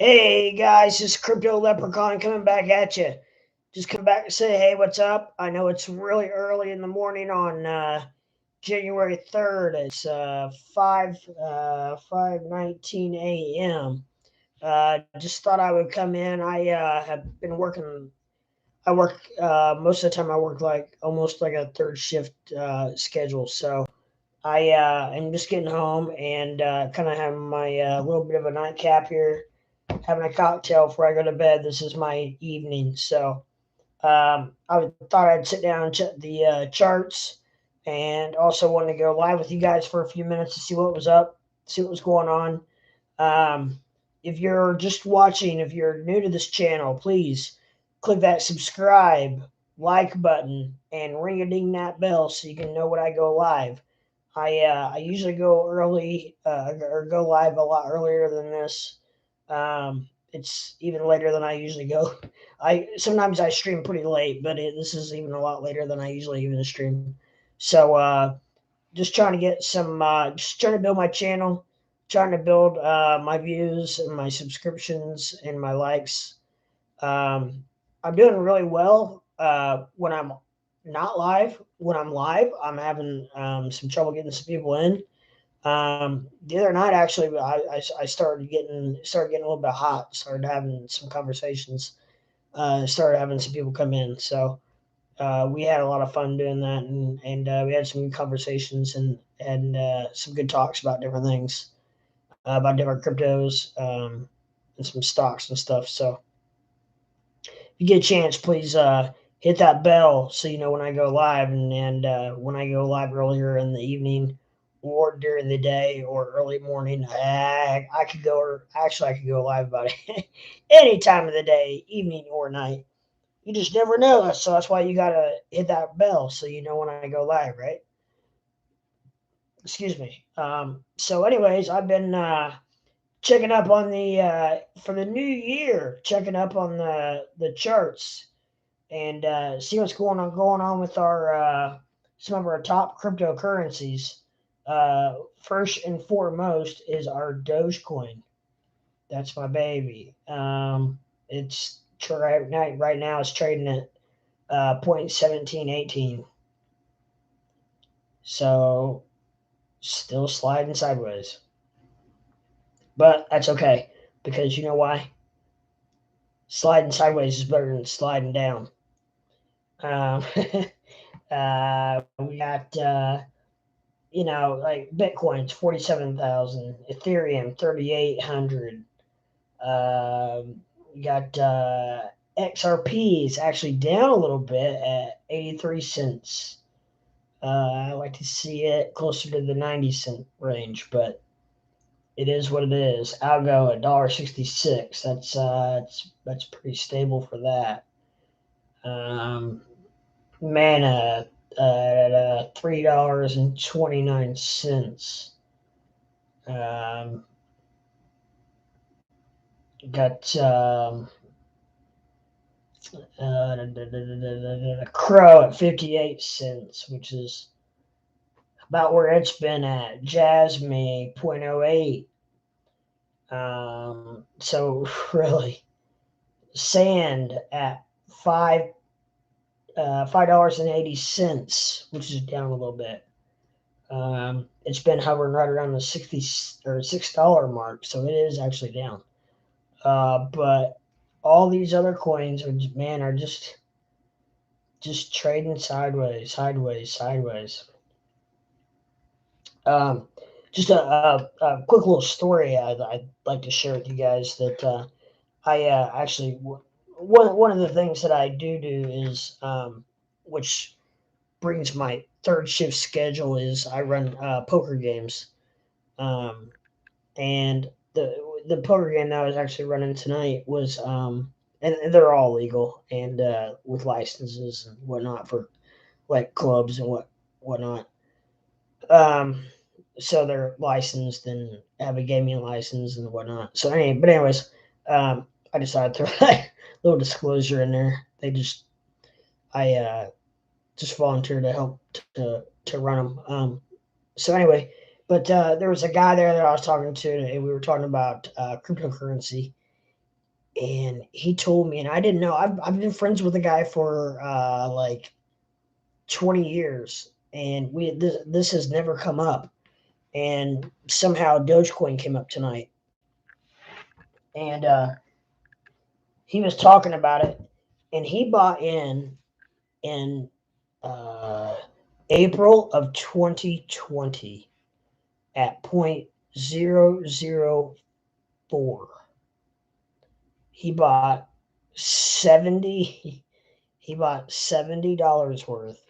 Hey guys, this is Crypto Leprechaun coming back at you. Just come back to say, hey, what's up? I know it's really early in the morning on January 3rd. It's 5:19 a.m. Just thought I would come in. I have been working. I work most of the time. I work like almost like a third shift schedule. So I am just getting home and kind of having my little bit of a nightcap here, having a cocktail before I go to bed. This is my evening, so thought I'd sit down and check the charts, and also wanted to go live with you guys for a few minutes to see what was up, see what was going on. Um, if you're just watching, if you're new to this channel, please click that subscribe, like button, and ring a ding that bell so you can know when I go live. I usually go early or go live a lot earlier than this. It's even later than I usually go. I sometimes I stream pretty late, but this is even a lot later than I usually even stream. So just trying to get some, just trying to build my channel, trying to build my views and my subscriptions and my likes. Um, I'm doing really well when I'm not live. When I'm live, I'm having some trouble getting some people in. The other night, actually, I started getting a little bit hot. Started having some conversations. Started having some people come in. So we had a lot of fun doing that, and we had some good conversations and some good talks about different things, about different cryptos, and some stocks and stuff. So if you get a chance, please hit that bell so you know when I go live, and when I go live earlier in the evening or during the day or early morning, I could go. Or actually, I could go live about any time of the day, evening or night. You just never know. So that's why you gotta hit that bell so you know when I go live, right? Excuse me. So, anyways, I've been checking up on the for the new year, checking up on the charts and see what's going on with our some of our top cryptocurrencies. First and foremost is our Dogecoin. That's my baby. It's right now it's trading at 0.1718. So still sliding sideways. But that's okay because you know why? Sliding sideways is better than sliding down. Um, we got, like Bitcoin's 47,000, Ethereum 3,800. We got XRP is actually down a little bit at 83 cents. I like to see it closer to the 90-cent range, but it is what it is. Algo $1.66. That's pretty stable for that. Um, Mana at $3.29. Um, got Crow at 58 cents, which is about where it's been at. Jasmine 0.08. So really, sand at $5.80, which is down a little bit. It's been hovering right around the 60 or $6 mark, so it is actually down. But all these other coins are just trading sideways, sideways, sideways. Um, just a quick little story I'd like to share with you guys that I actually one of the things that I do is which brings my third shift schedule is I run poker games, um, and the poker game that I was actually running tonight was and they're all legal and with licenses and whatnot for like clubs and whatnot. Um, so they're licensed and have a gaming license and whatnot. So anyways, I decided to throw a little disclosure in there. I just volunteered to help to run them. So anyway, but there was a guy there that I was talking to, and we were talking about cryptocurrency, And he told me, and I didn't know. I've been friends with the guy for like 20 years, and this has never come up. And somehow Dogecoin came up tonight, and he was talking about it, and he bought in uh, April of 2020 at 0.004. He bought 70. He bought $70 worth,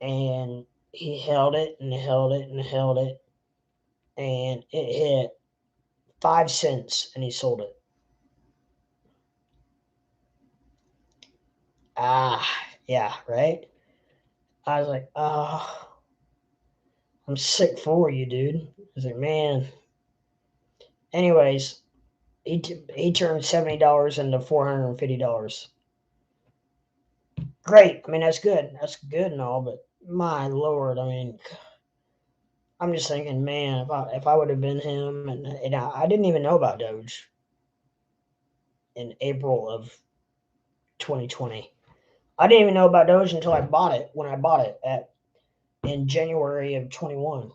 and he held it and held it and held it, and it hit 5 cents, and he sold it. Ah, yeah, right. I was like, oh, I'm sick for you, dude. I was like, man. Anyways, he turned $70 into $450. Great. I mean, that's good. That's good and all, but my lord, I mean, I'm just thinking, man, if I would have been him, and I didn't even know about Doge in April of 2020. I didn't even know about Doge until I bought it when I bought it at in January of 21.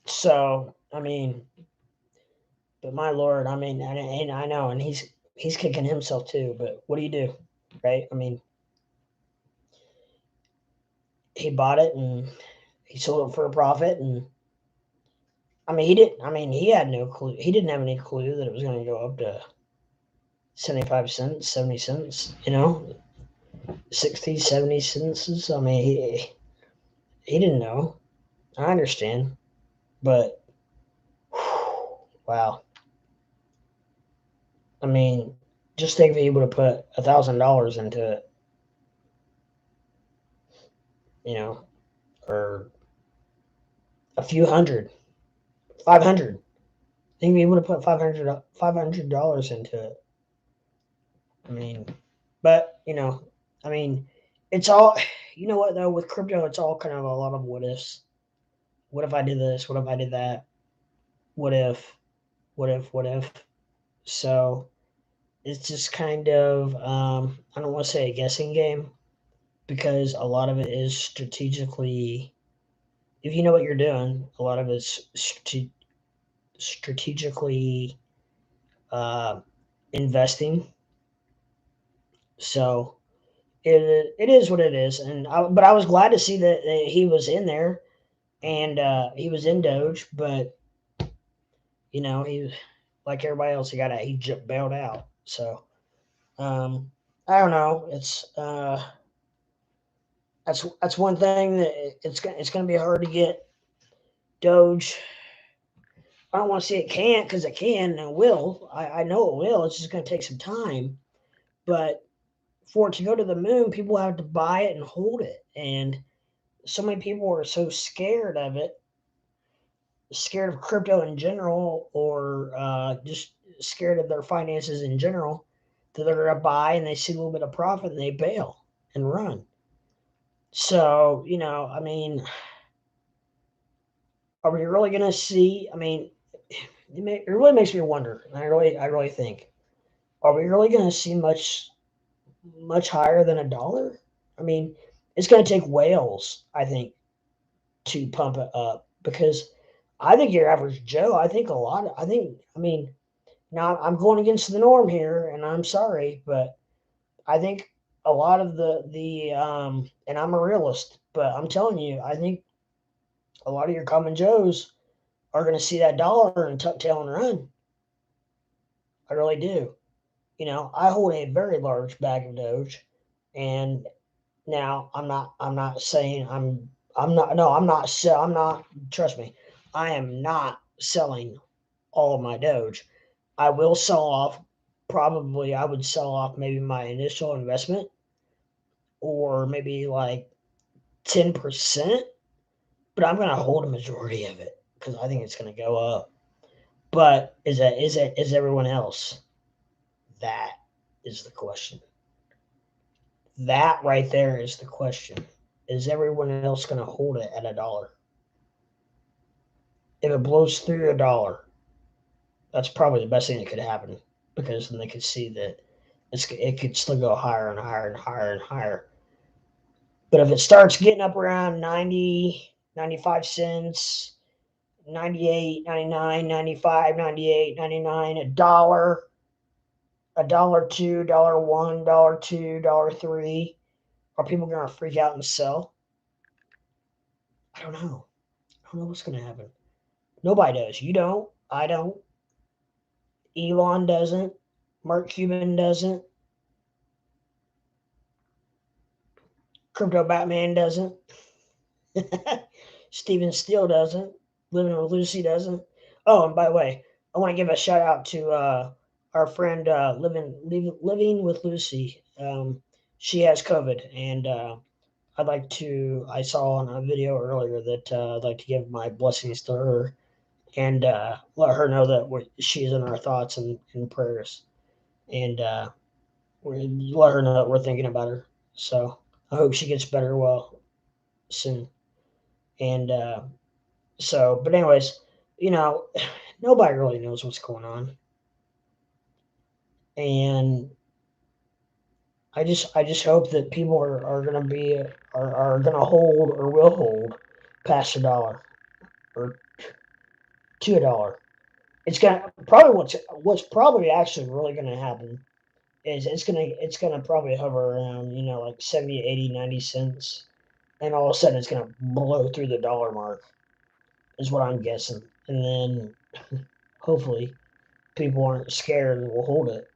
So I mean, but my lord, I mean, and I know, and he's kicking himself too. But what do you do, right? I mean, he bought it and he sold it for a profit, and I mean, he didn't. I mean, he had no clue. He didn't have any clue that it was going to go up to 75 cents, 70 cents. 60, 70 cents. I mean, he didn't know. I understand, but wow. I mean, just think if he would have put $1,000 into it, you know, or a few hundred, 500. Think if he would have put $500 into it. I mean, but I mean, it's all. You know what though? With crypto, it's all kind of a lot of what ifs. What if I did this? What if I did that? What if? What if? What if? So it's just kind of I don't want to say a guessing game because a lot of it is strategically. If you know what you're doing, a lot of it's strategically uh, investing. So it is what it is, but I was glad to see that he was in there and he was in Doge, but he like everybody else, he bailed out. So I don't know. That's one thing that it's gonna be hard to get Doge. I don't want to say it can't because it can and will. I know it will. It's just gonna take some time, but for it to go to the moon, people have to buy it and hold it, and so many people are so scared of it, scared of crypto in general, or just scared of their finances in general, that they're going to buy and they see a little bit of profit and they bail and run. So, I mean, are we really going to see? I mean, it really makes me wonder. I really think, are we really going to see much higher than $1? I mean, it's going to take whales, I think, to pump it up because I think your average Joe, I mean, now I'm going against the norm here, and I'm sorry, but I think a lot of and I'm a realist, but I'm telling you, I think a lot of your common Joes are going to see that dollar and tuck tail and run. I really do. I hold a very large bag of Doge, and now I'm not saying I'm not no I'm not trust me, I am not selling all of my Doge. I will sell off, probably I would sell off maybe my initial investment or maybe like 10%, but I'm going to hold a majority of it because I think it's going to go up. But is everyone else? That is the question. That right there is the question. Is everyone else going to hold it at $1? If it blows through $1, That's probably the best thing that could happen, because then they could see that it could still go higher and higher and higher and higher. But if it starts getting up around 90, 95 cents, 98, 99, 95, 98, 99, a dollar two, dollar one, dollar two, dollar three, are people going to freak out and sell? I don't know. I don't know what's going to happen. Nobody does. You don't. I don't. Elon doesn't. Mark Cuban doesn't. Crypto Batman doesn't. Steven Steele doesn't. Living with Lucy doesn't. Oh, and by the way, I want to give a shout out to our friend Living with Lucy. She has COVID, and I saw on a video earlier that I'd like to give my blessings to her, and let her know that she's in our thoughts and prayers, and let her know that we're thinking about her. So I hope she gets better soon. And but anyways, you know, nobody really knows what's going on, and I just hope that people are gonna are gonna hold or will hold past $1 or to $1. It's gonna probably what's probably actually really gonna happen is it's gonna probably hover around, like 70, 80, 90 cents, and all of a sudden it's gonna blow through the dollar mark, is what I'm guessing. And then hopefully people aren't scared and will hold it.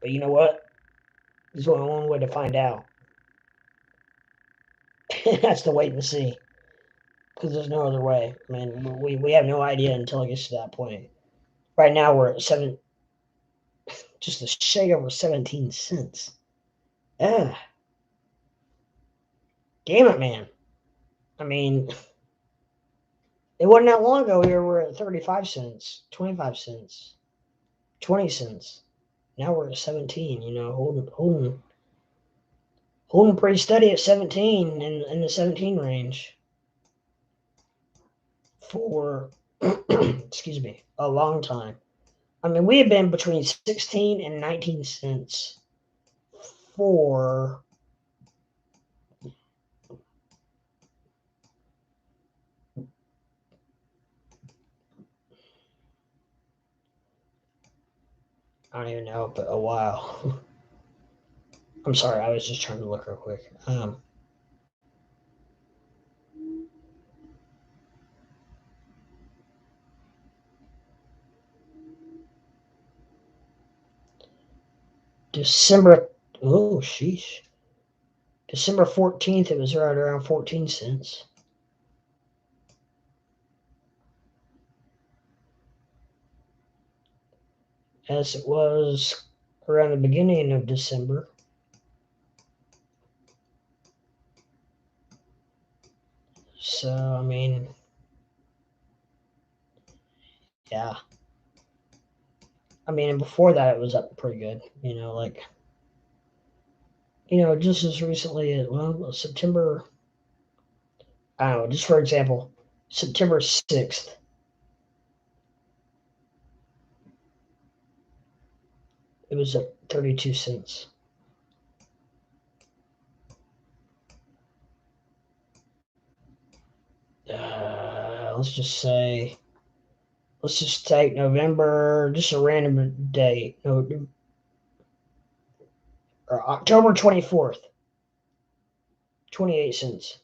But you know what? There's only one way to find out. That's to wait and see. Because there's no other way. I mean, we have no idea until it gets to that point. Right now we're at just a shade over 17 cents. Ah, damn it, man. I mean, it wasn't that long ago we were at 35 cents, 25 cents, 20 cents. Now we're at 17, holding pretty steady at 17, in the 17 range for, excuse me, a long time. I mean, we have been between 16 and 19 cents for I don't even know, but a while. I'm sorry, I was just trying to look real quick. December, oh, sheesh. December 14th, it was right around 14 cents. As it was around the beginning of December. So, I mean, yeah. I mean, and before that, it was up pretty good. Just as recently as, September, I don't know, just for example, September 6th, it was at 32 cents. Let's just take November, just a random date, no, or October 24th, 28 cents.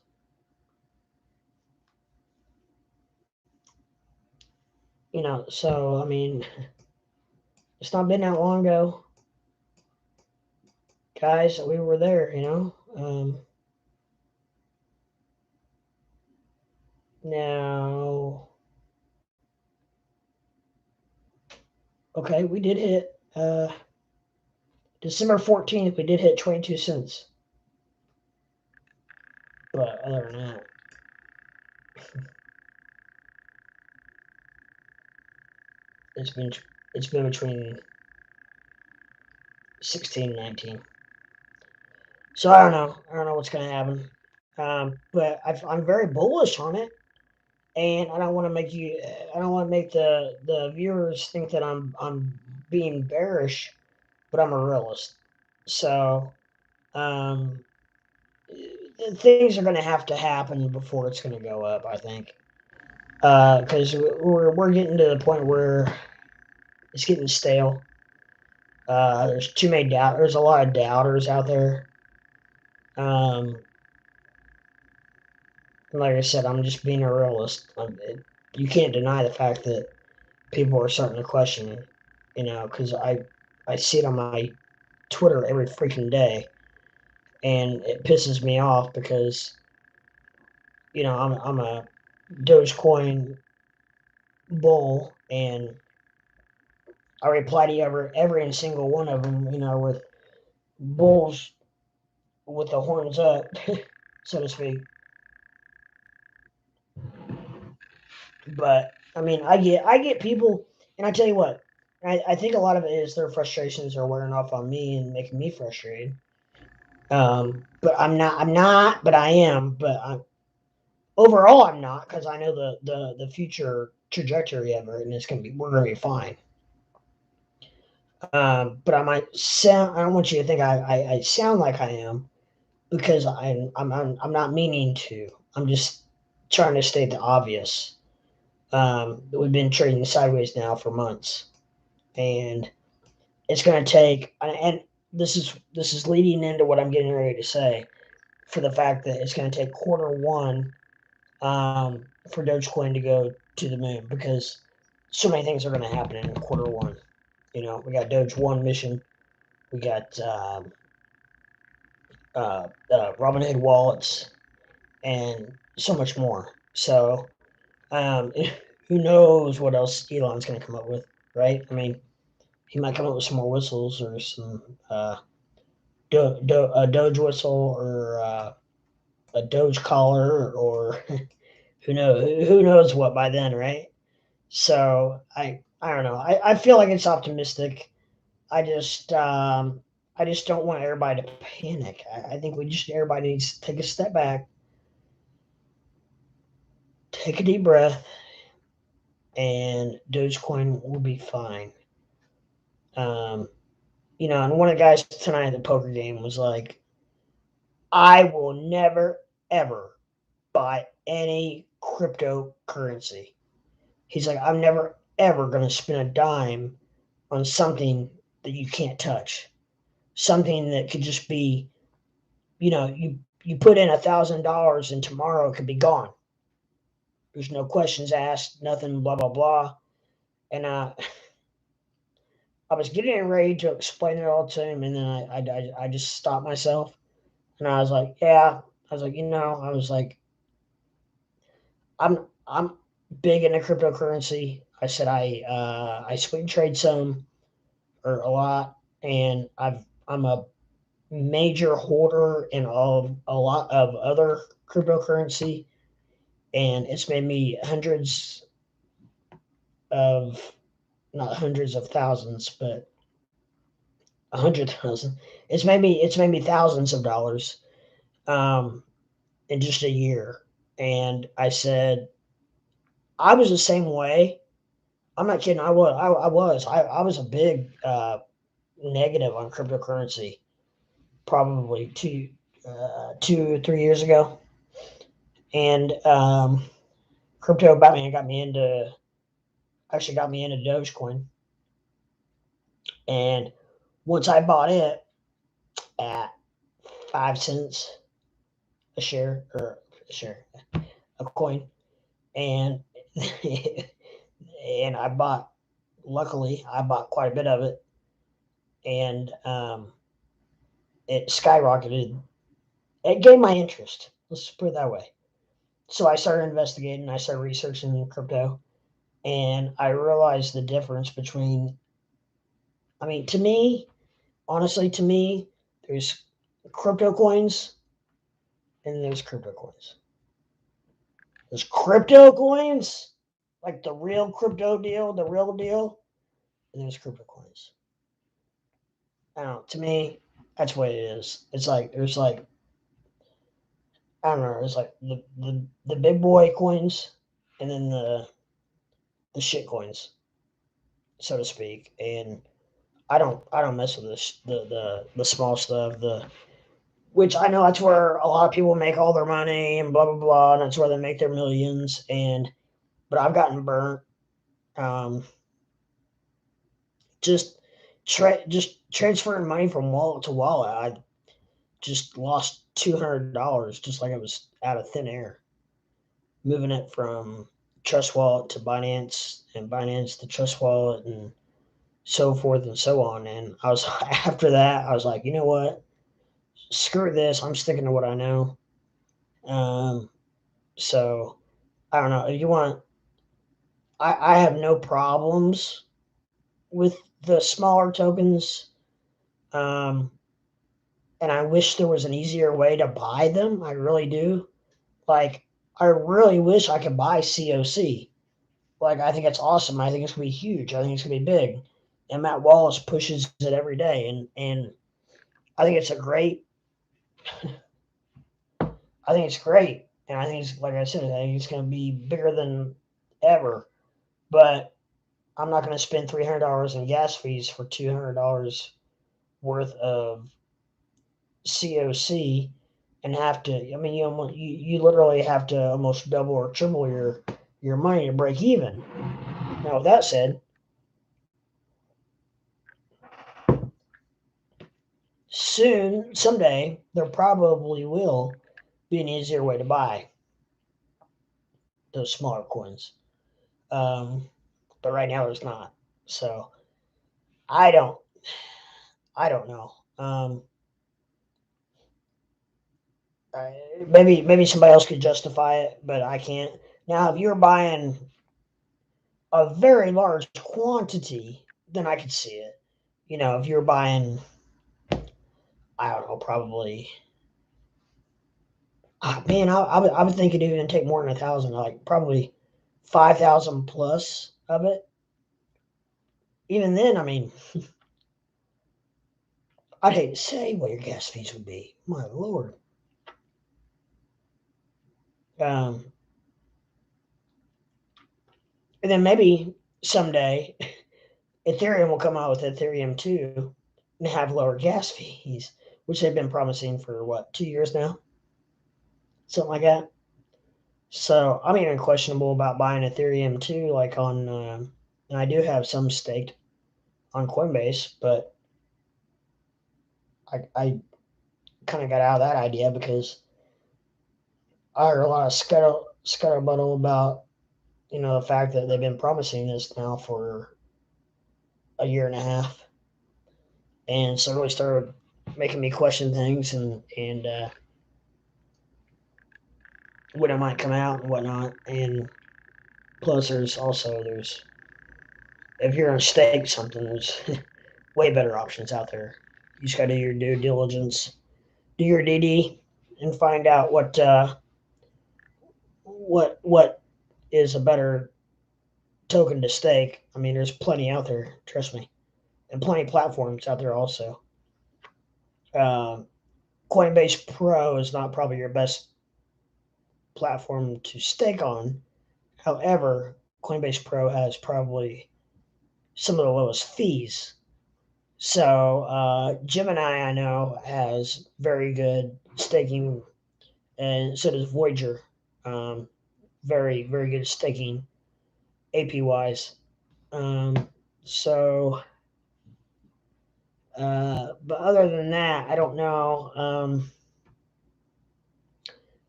So I mean, it's not been that long ago, guys, that we were there. Now, okay, we did hit December 14th. We did hit 22 cents, but other than that, it's been between 16 and 19. So I don't know. I don't know what's going to happen. But I'm very bullish on it. and I don't want to make the viewers think that I'm being bearish, but I'm a realist. So um, things are going to have to happen before it's going to go up, I think, because we're getting to the point where it's getting stale. There's too many doubt. There's a lot of doubters out there. Um, like I said, I'm just being a realist. You can't deny the fact that people are starting to question, because I see it on my Twitter every freaking day, and it pisses me off because I'm a Dogecoin bull, and I reply to every and single one of them, with bulls with the horns up, so to speak. But I mean, I get people, and I tell you what, I think a lot of it is their frustrations are wearing off on me and making me frustrated. But I'm not, but I am. But overall, I'm not, because I know the future trajectory of it, and we're gonna be fine. But I might sound. I don't want you to think I sound like I am, because I'm not meaning to. I'm just trying to state the obvious. We've been trading sideways now for months, and it's going to take. And this is leading into what I'm getting ready to say, for the fact that it's going to take quarter one for Dogecoin to go to the moon, because so many things are going to happen in quarter one. We got Doge One mission, we got Robinhood wallets, and so much more. So, um, who knows what else Elon's going to come up with, right? I mean, he might come up with some more whistles, or some a Doge whistle, or a Doge collar, or who knows what by then, right? So I don't know. I feel like it's optimistic. I just um, I just don't want everybody to panic. I think everybody needs to take a step back, take a deep breath, and Dogecoin will be fine. Um, and one of the guys tonight at the poker game was like, "I will never ever buy any cryptocurrency." He's like, "I'm never ever going to spend a dime on something that you can't touch, something that could just be, you put in $1,000 and tomorrow it could be gone. There's no questions asked, nothing, blah blah blah." And I was getting ready to explain it all to him, and then I just stopped myself, and I was like, yeah, I was like, I was like, I'm big into cryptocurrency. I said I swing trade some, or a lot, and I'm a major hoarder in a lot of other cryptocurrency, and it's made me hundreds of, not hundreds of thousands, but 100,000. It's made me thousands of dollars, um, in just a year. And I said I was the same way. I'm not kidding. I was a big negative on cryptocurrency, probably 2 3 years ago, and crypto Batman got me into Dogecoin, and once I bought it at 5 cents a share, or a coin, and and luckily I bought quite a bit of it, and it skyrocketed. It gained my interest. Let's put it that way. So I started investigating. I started researching crypto, and I realized the difference between. I mean, to me, honestly, there's crypto coins, and there's crypto coins. There's crypto coins, like the real crypto deal, the real deal, and there's crypto coins. I don't know. To me, that's what it is. It's like there's I don't know. It's like the big boy coins, and then the shit coins, so to speak. And I don't mess with the small stuff, which I know that's where a lot of people make all their money and blah blah blah, and that's where they make their millions. But I've gotten burnt. Um, just transferring money from wallet to wallet, I just lost $200 just like it was out of thin air. Moving it from Trust Wallet to Binance, and Binance to Trust Wallet, and so forth and so on. And I was after that, I was like, you know what? Screw this. I'm sticking to what I know. Um, so I don't know. If you want, I have no problems with the smaller tokens. Um, and I wish there was an easier way to buy them. I really do. Like, I really wish I could buy COC. Like, I think it's awesome. I think it's gonna be huge. I think it's gonna be big. And Matt Wallace pushes it every day, and I think it's a great. I think it's great, and I think it's like I said. I think it's gonna be bigger than ever. But I'm not gonna spend $300 in gas fees for $200 worth of COC and have to. I mean, you literally have to almost double or triple your money to break even. Now, with that said, soon, someday, there probably will be an easier way to buy those smaller coins. Um, but right now, there's not. So I don't, I don't know. Maybe somebody else could justify it, but I can't. Now, if you're buying a very large quantity, then I could see it. If you're buying, I don't know, probably. Man, I would think it'd even take more than 1,000, like probably 5,000 plus of it. Even then, I mean, I'd hate to say what your gas fees would be. My lord. Um, and then maybe someday Ethereum will come out with Ethereum 2 and have lower gas fees, which they've been promising for what, 2 years now? Something like that. So I'm even questionable about buying Ethereum 2, like and I do have some staked on Coinbase, but I kind of got out of that idea because I heard a lot of scuttlebuttle about the fact that they've been promising this now for a year and a half, and so it really started making me question things and when it might come out and whatnot. And plus, there's if you're gonna stake something, there's way better options out there. You just got to do your due diligence, do your DD, and find out what is a better token to stake. I mean, there's plenty out there, trust me, and plenty of platforms out there also. Uh, Coinbase Pro is not probably your best platform to stake on. However, Coinbase Pro has probably some of the lowest fees. So Gemini, I know, has very good staking, and so does Voyager. Um, very, very good staking APYs. So, but other than that, I don't know.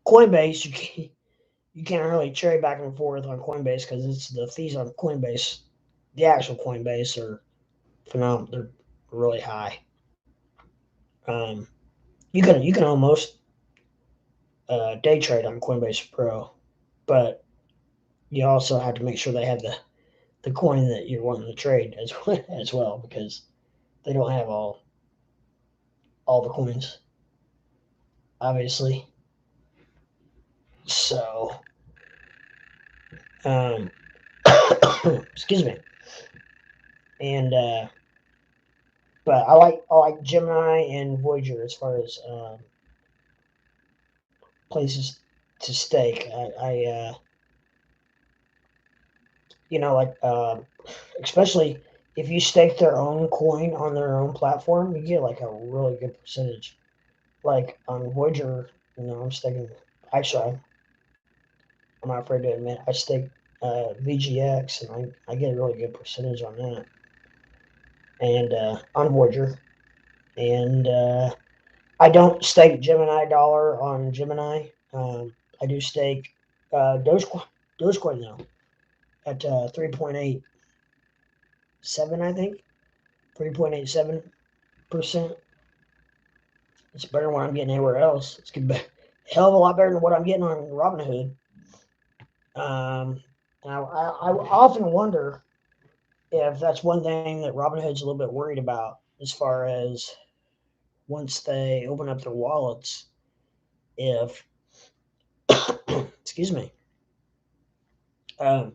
Coinbase, you can't really cherry back and forth on Coinbase because it's the fees on Coinbase, the actual Coinbase are phenomenal. They're really high. Um, you can almost day trade on Coinbase Pro, but you also have to make sure they have the coin that you're wanting to trade as well because they don't have all the coins, obviously. So, um, excuse me. And but I like Gemini and Voyager as far as places to stake. like especially if you stake their own coin on their own platform, you get like a really good percentage. Like on Voyager, I'm staking. Actually, I'm not afraid to admit I stake VGX, and I get a really good percentage on that, and on Voyager, and I don't stake Gemini dollar on Gemini. I do stake Dogecoin though at 3.87, I think 3.87%. It's better than what I'm getting anywhere else. It's a hell of a lot better than what I'm getting on Robinhood. I often wonder if that's one thing that Robinhood's a little bit worried about as far as once they open up their wallets, if excuse me, um,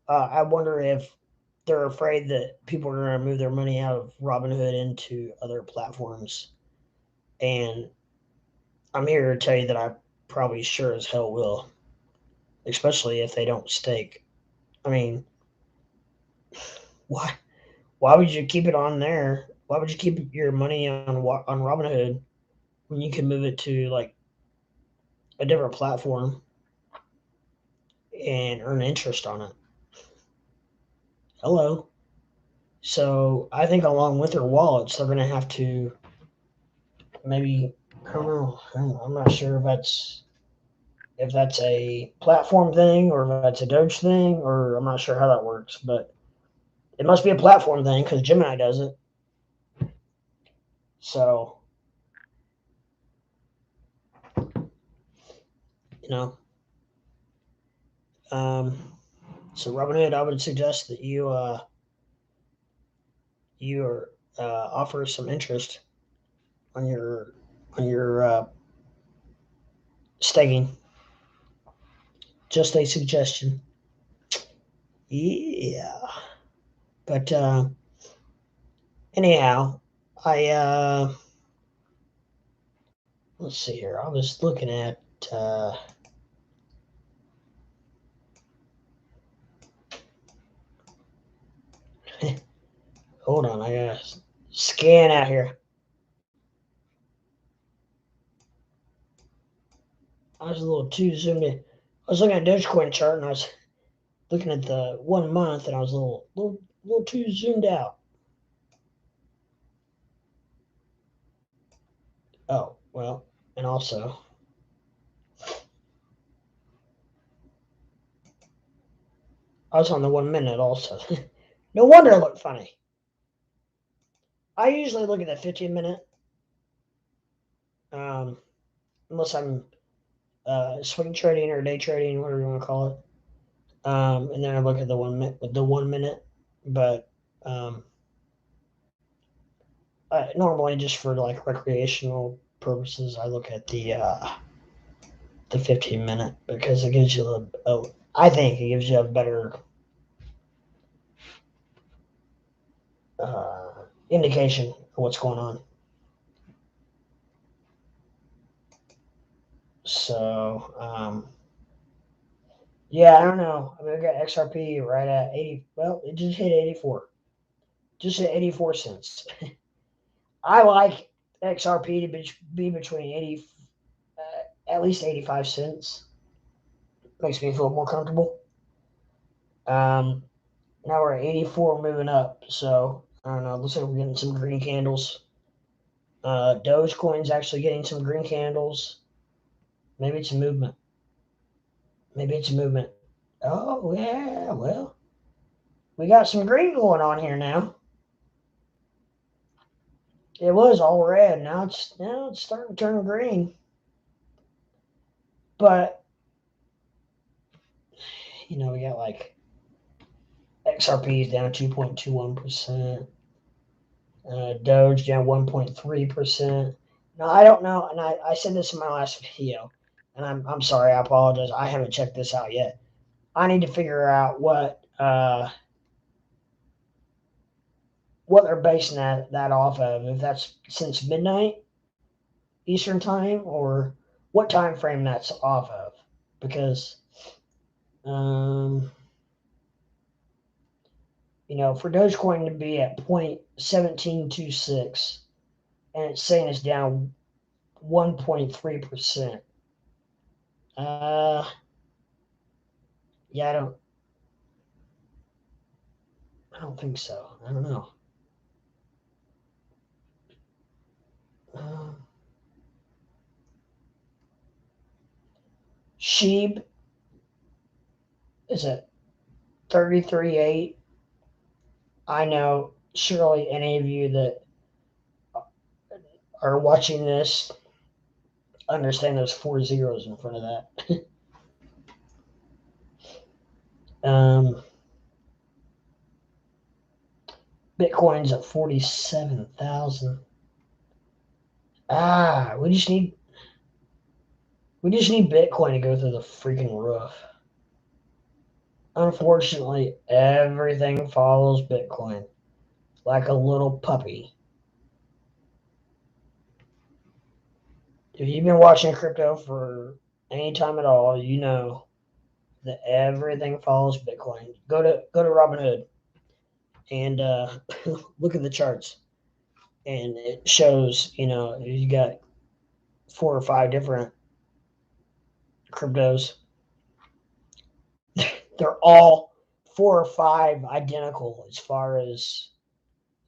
I wonder if they're afraid that people are going to move their money out of Robinhood into other platforms. And I'm here to tell you that I probably sure as hell will, especially if they don't stake. I mean, why? Why would you keep it on there? Why would you keep your money on Robinhood when you can move it to like a different platform and earn interest on it? Hello. So I think along with their wallets, they're going to have to maybe, I don't know. I'm not sure if that's a platform thing or if that's a Doge thing, or I'm not sure how that works, but it must be a platform thing because Gemini does it. So, you know, um, so Robinhood, I would suggest that you offer some interest on your staking. Just a suggestion. Yeah, but anyhow, I let's see here. I was looking at. Hold on, I gotta scan out here. I was a little too zoomed in. I was looking at Dogecoin chart and I was looking at the 1 month and I was a little too zoomed out. Oh well, and also I was on the 1 minute also. No wonder it looked funny. I usually look at the 15 minute, um, unless I'm swing trading or day trading, whatever you want to call it. And then I look at the 1 minute, but um, normally just for like recreational purposes, I look at the 15 minute because it gives you I think it gives you a better indication of what's going on. So yeah, I don't know. I mean, we got XRP right at 80. Well, it just hit 84. Just hit 84 cents. I like XRP to be between 80, at least 85 cents. Makes me feel more comfortable. Um, Now we're at 84, moving up. So I don't know. Looks like we're getting some green candles. Dogecoin's actually getting some green candles. Maybe it's a movement. Maybe it's a movement. Oh yeah, well, we got some green going on here now. It was all red. Now it's starting to turn green. But we got like XRP is down 2.21%. Doge down 1.3%. Now I don't know, and I said this in my last video, and I'm sorry, I apologize. I haven't checked this out yet. I need to figure out what they're basing that off of. If that's since midnight Eastern time, or what time frame that's off of, because um, for Dogecoin to be at 0.1726 and it's saying it's down 1.3%. Yeah, I don't think so. I don't know. Sheeb is at 33.8. I know surely any of you that are watching this understand those 4 zeros in front of that. Bitcoin's at 47,000. We just need Bitcoin to go through the freaking roof. Unfortunately, everything follows Bitcoin like a little puppy. If you've been watching crypto for any time at all, you know that everything follows Bitcoin. Go to Robinhood and look at the charts, and it shows you got 4 or 5 different cryptos. They're all 4 or 5 identical as far as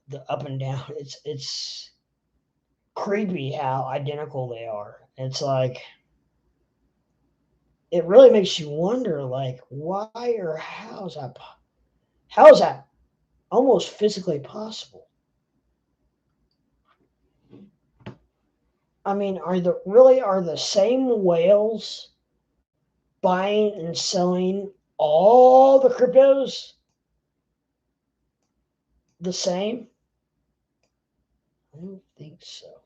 the up and down. It's creepy how identical they are. It's like it really makes you wonder, like, why or how is that almost physically possible? I mean, are the same whales buying and selling all the cryptos the same? I don't think so.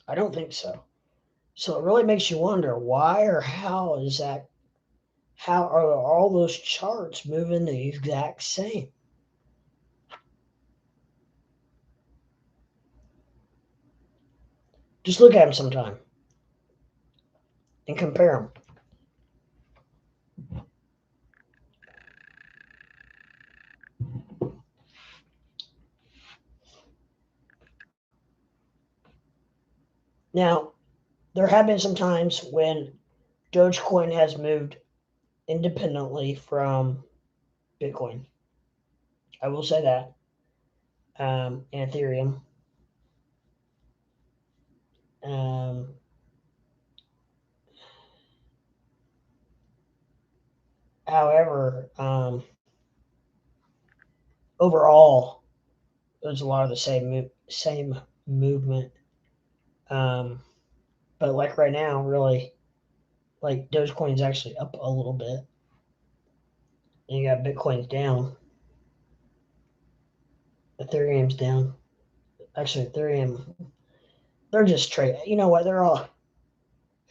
I don't think so. So it really makes you wonder why or how is that? How are all those charts moving the exact same? Just look at them sometime and compare them. Now, there have been some times when Dogecoin has moved independently from Bitcoin. I will say that. And Ethereum. Um, However, overall, there's a lot of the same movement. Um, but like right now, really, like Dogecoin's actually up a little bit. And you got Bitcoin's down. Ethereum's down. Actually, Ethereum, they're just trading. You know what? They're all.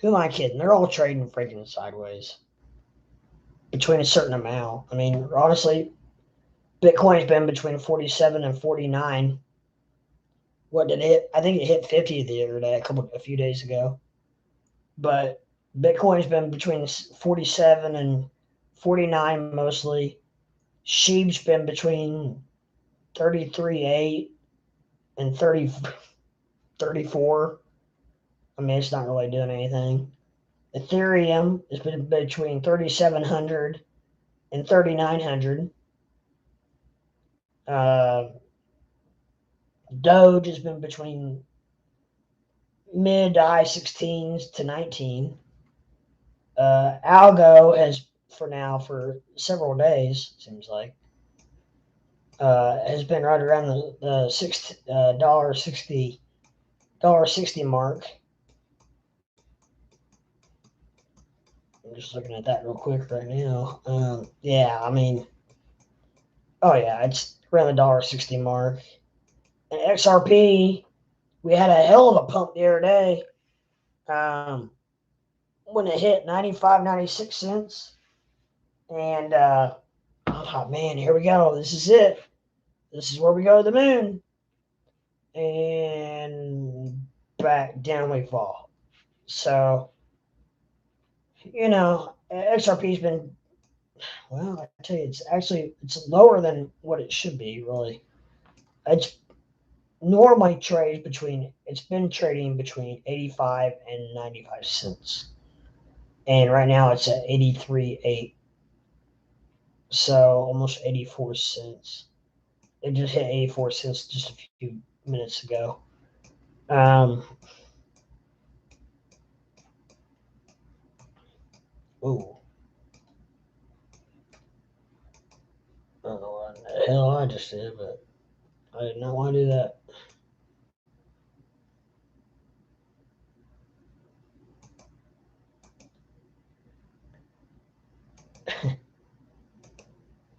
Who am I kidding? They're all trading freaking sideways between a certain amount. I mean, honestly, Bitcoin's been between 47 and 49. What did it hit? I think it hit 50 the other day, a few days ago. But Bitcoin's been between 47 and 49 mostly. Sheep's been between 33.8 and 34. I mean, it's not really doing anything. Ethereum has been between 3,700 and 3,900. Uh, Doge has been between mid to high 16s to 19. Algo has, for several days, seems like, has been right around the $60 mark. I'm just looking at that real quick right now. Yeah, I mean, oh yeah, it's around the $60 mark. And XRP, we had a hell of a pump the other day. When it hit 95, 96 cents. And I thought, man, here we go. This is it. This is where we go to the moon. And back down we fall. So, XRP's been Well, I tell you, it's lower than what it should be. Really, it's normally trades between. It's been trading between 85 and 95 cents, and right now it's at 83.8, so almost 84 cents. It just hit 84 cents just a few minutes ago. Um, ooh, I don't know what the hell I just did, but I did not want to do that.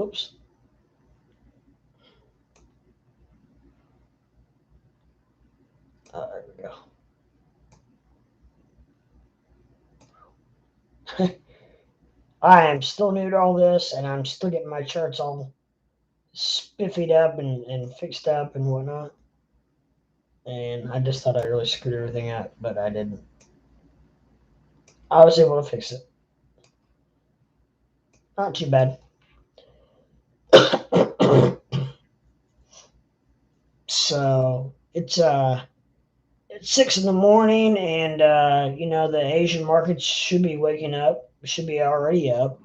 Oops. There we go. I am still new to all this, and I'm still getting my charts all spiffied up and fixed up and whatnot. And I just thought I really screwed everything up, but I didn't. I was able to fix it. Not too bad. So it's 6 in the morning, and the Asian markets should be waking up. Should be already up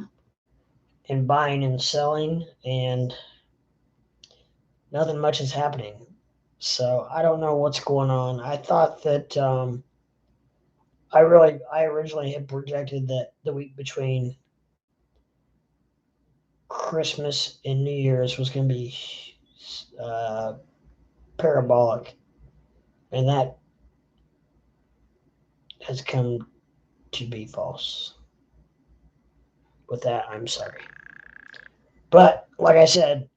and buying and selling, and nothing much is happening. So I don't know what's going on. I thought that I originally had projected that the week between Christmas and New Year's was going to be uh, parabolic, and that has come to be false. With that, I'm sorry. But like I said,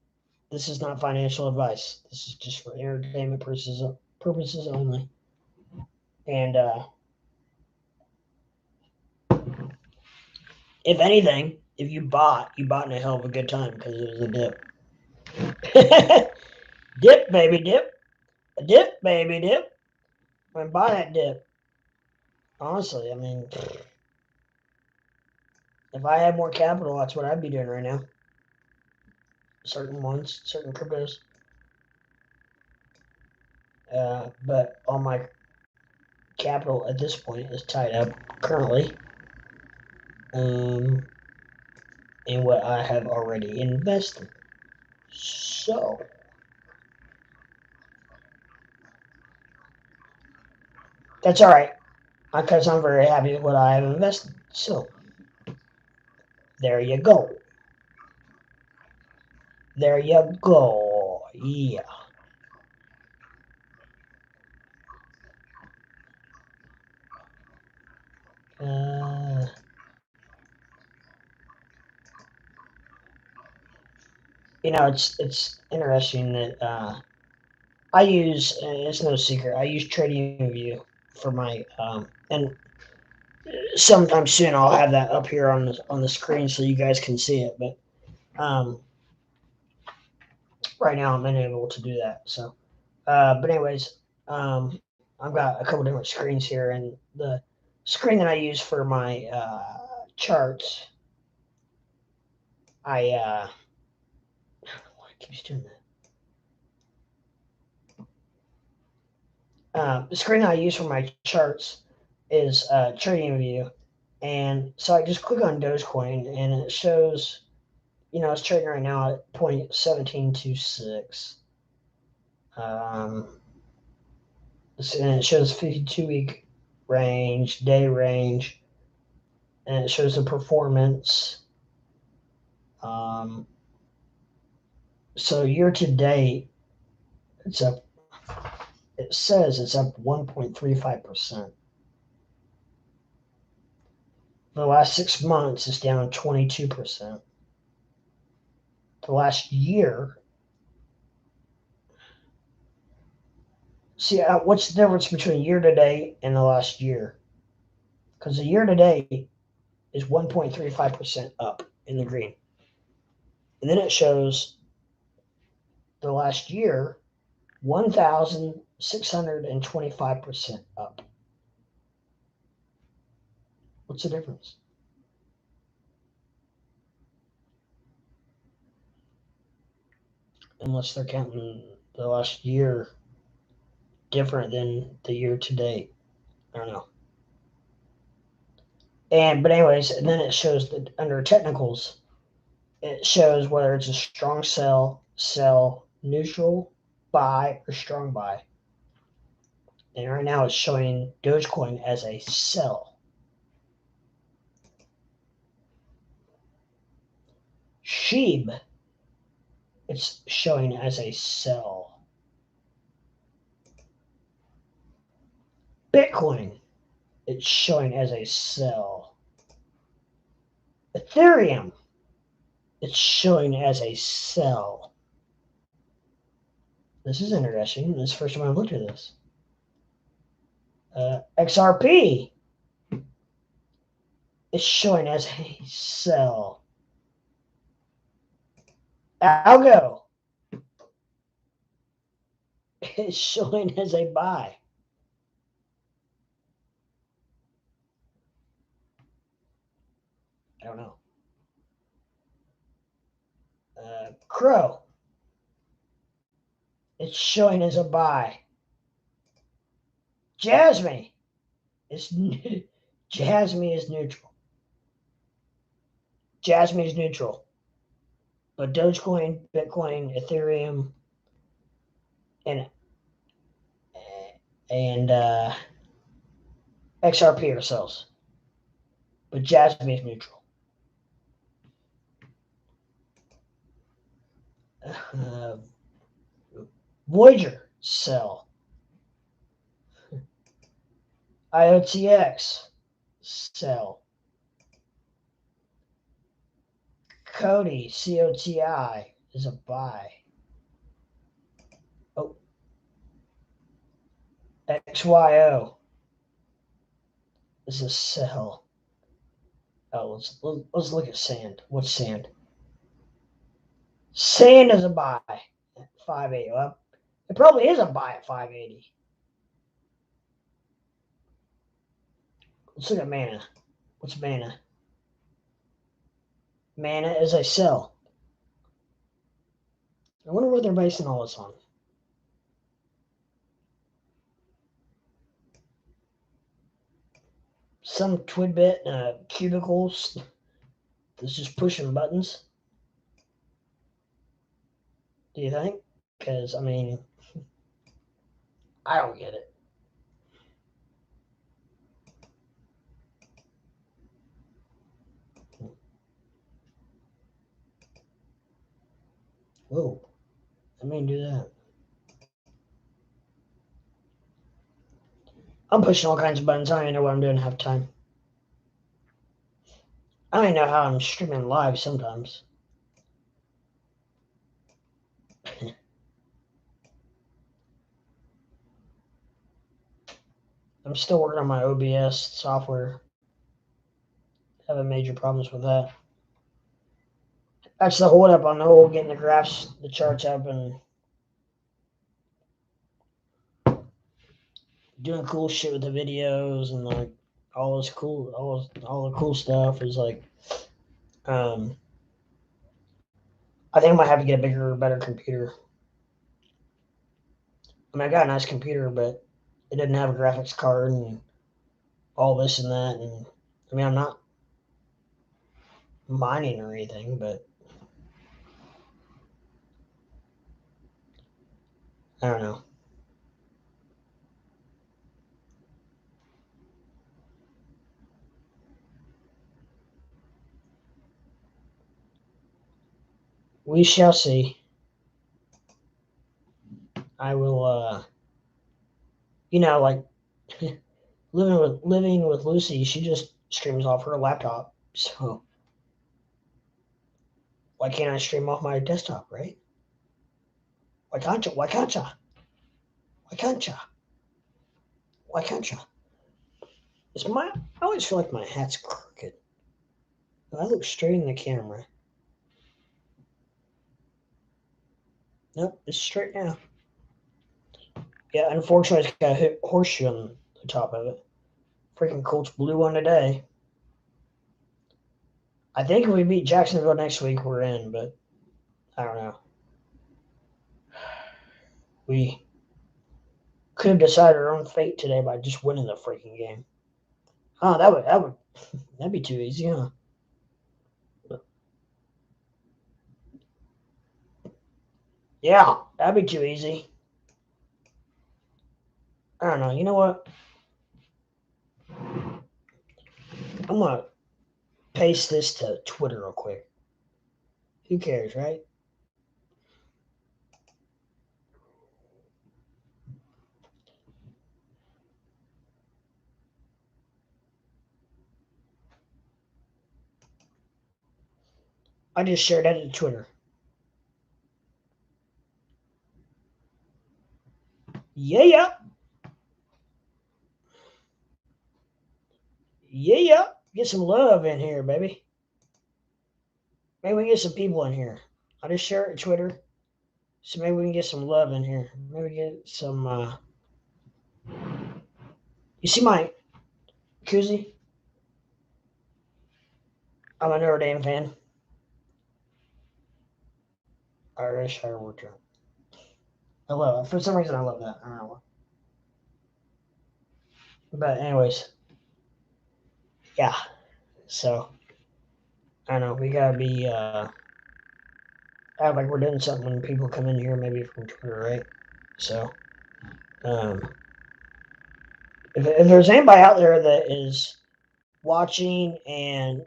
this is not financial advice. This is just for entertainment purposes only. And if anything, if you bought in a hell of a good time because it was a dip. Dip, baby, dip. A dip, baby, dip. I buy that dip. Honestly, I mean, if I had more capital, that's what I'd be doing right now. Certain ones, certain cryptos. But all my capital at this point is tied up currently um, in what I have already invested. So, that's all right because I'm very happy with what I have invested. So, there you go. There you go. Yeah. Uh, it's interesting that I use. It's no secret. I use TradingView for my and sometime soon I'll have that up here on the screen so you guys can see it. But right now I'm unable to do that. So, but anyways, I've got a couple different screens here, and the screen that I use for my charts, why keeps doing that? The screen I use for my charts is TradingView, and so I just click on Dogecoin, and it shows, it's trading right now at 0.1726. Um, and it shows 52-week range, day range, and it shows the performance. Um, so year to date, it's up. It says it's up 1.35%. The last 6 months is down 22%. The last year, see what's the difference between year to date and the last year? Because the year to date is 1.35% up in the green, and then it shows the last year 1,625% up. What's the difference? unless they're counting the last year different than the year to date. I don't know. But anyways, and then it shows that under technicals, it shows whether it's a strong sell, neutral, buy, or strong buy. And right now it's showing Dogecoin as a sell. Shiba, it's showing as a sell. Bitcoin, it's showing as a sell. Ethereum, it's showing as a sell. This is interesting. This is the first time I've looked at this. XRP, it's showing as a sell. Algo, it's showing as a buy. I don't know. Crow, it's showing as a buy. Jasmine, Jasmine is neutral. Jasmine is neutral. But Dogecoin, Bitcoin, Ethereum, and and XRP are sells. But Jasmine is neutral. Voyager, sell. IOTX, sell. Cody, COTI, is a buy. Oh, XYO is a sell. Oh, let's look at sand. What's sand? Sand is a buy at 580. Well, it probably is a buy at 580. Let's look at Mana. What's Mana? Mana is a sell. I wonder what they're basing all this on. Some Twidbit cubicles that's just pushing buttons. Do you think? Because, I mean, I don't get it. Whoa. I mean, do that. I'm pushing all kinds of buttons. I don't even know what I'm doing half the time. I don't even know how I'm streaming live sometimes. I'm still working on my OBS software. Having major problems with that. That's the hold up on the whole getting the graphs, the charts up, and doing cool shit with the videos and like all this cool, all the cool stuff is like, I think I might have to get a bigger, better computer. I mean, I got a nice computer, but it didn't have a graphics card and all this and that. And I mean, I'm not mining or anything, but I don't know. We shall see. I will, like living with Lucy. She just streams off her laptop. So why can't I stream off my desktop, right? Why can't you? Why can't you? Why can't you? Why can't you? I always feel like my hat's crooked. I look straight in the camera. Nope, it's straight now. Yeah, unfortunately, it's got a horseshoe on the top of it. Freaking Colts blew one today. I think if we beat Jacksonville next week, we're in, but I don't know. We could have decided our own fate today by just winning the freaking game. Oh, that'd be too easy, huh? Yeah, that'd be too easy. I don't know. You know what? I'm gonna paste this to Twitter real quick. Who cares, right? I just shared that to Twitter. Yeah. Yeah. Get some love in here, baby. Maybe we can get some people in here. I just share it to Twitter. So maybe we can get some love in here. Maybe get some you see my koozie? I'm a Notre Dame fan. Irish Higher Water. I love it. For some reason I love that. I don't know. But anyways, yeah. So I don't know, we gotta be act like we're doing something when people come in here maybe from Twitter, right? So um if there's anybody out there that is watching and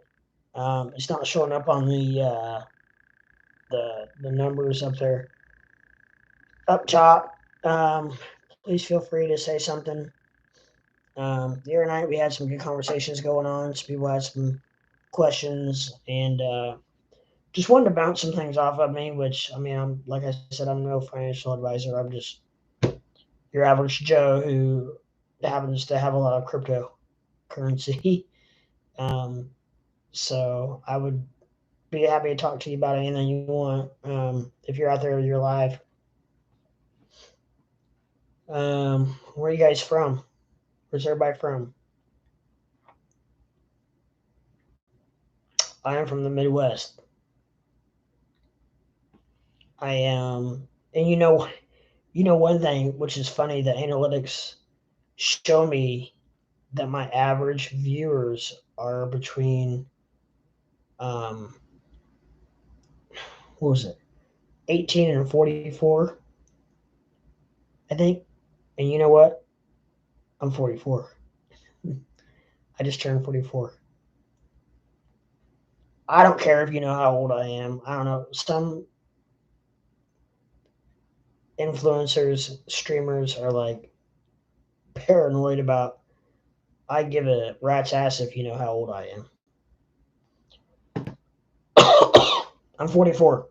it's not showing up on the numbers up there up top, please feel free to say something. The other night we had some good conversations going on. Some people had some questions and just wanted to bounce some things off of me. Which I mean, I'm like I said, I'm no financial advisor. I'm just your average Joe who happens to have a lot of cryptocurrency. um, so I would be happy to talk to you about anything you want. If you're out there, you're live. Where are you guys from? Where's everybody from? I am from the Midwest. I am, and you know one thing which is funny. The analytics show me that my average viewers are between um, what was it, 18 and 44, I think. And you know what? I'm 44. I just turned 44. I don't care if you know how old I am. I don't know. Some influencers, streamers are like paranoid about. I give a rat's ass if you know how old I am. I'm 44.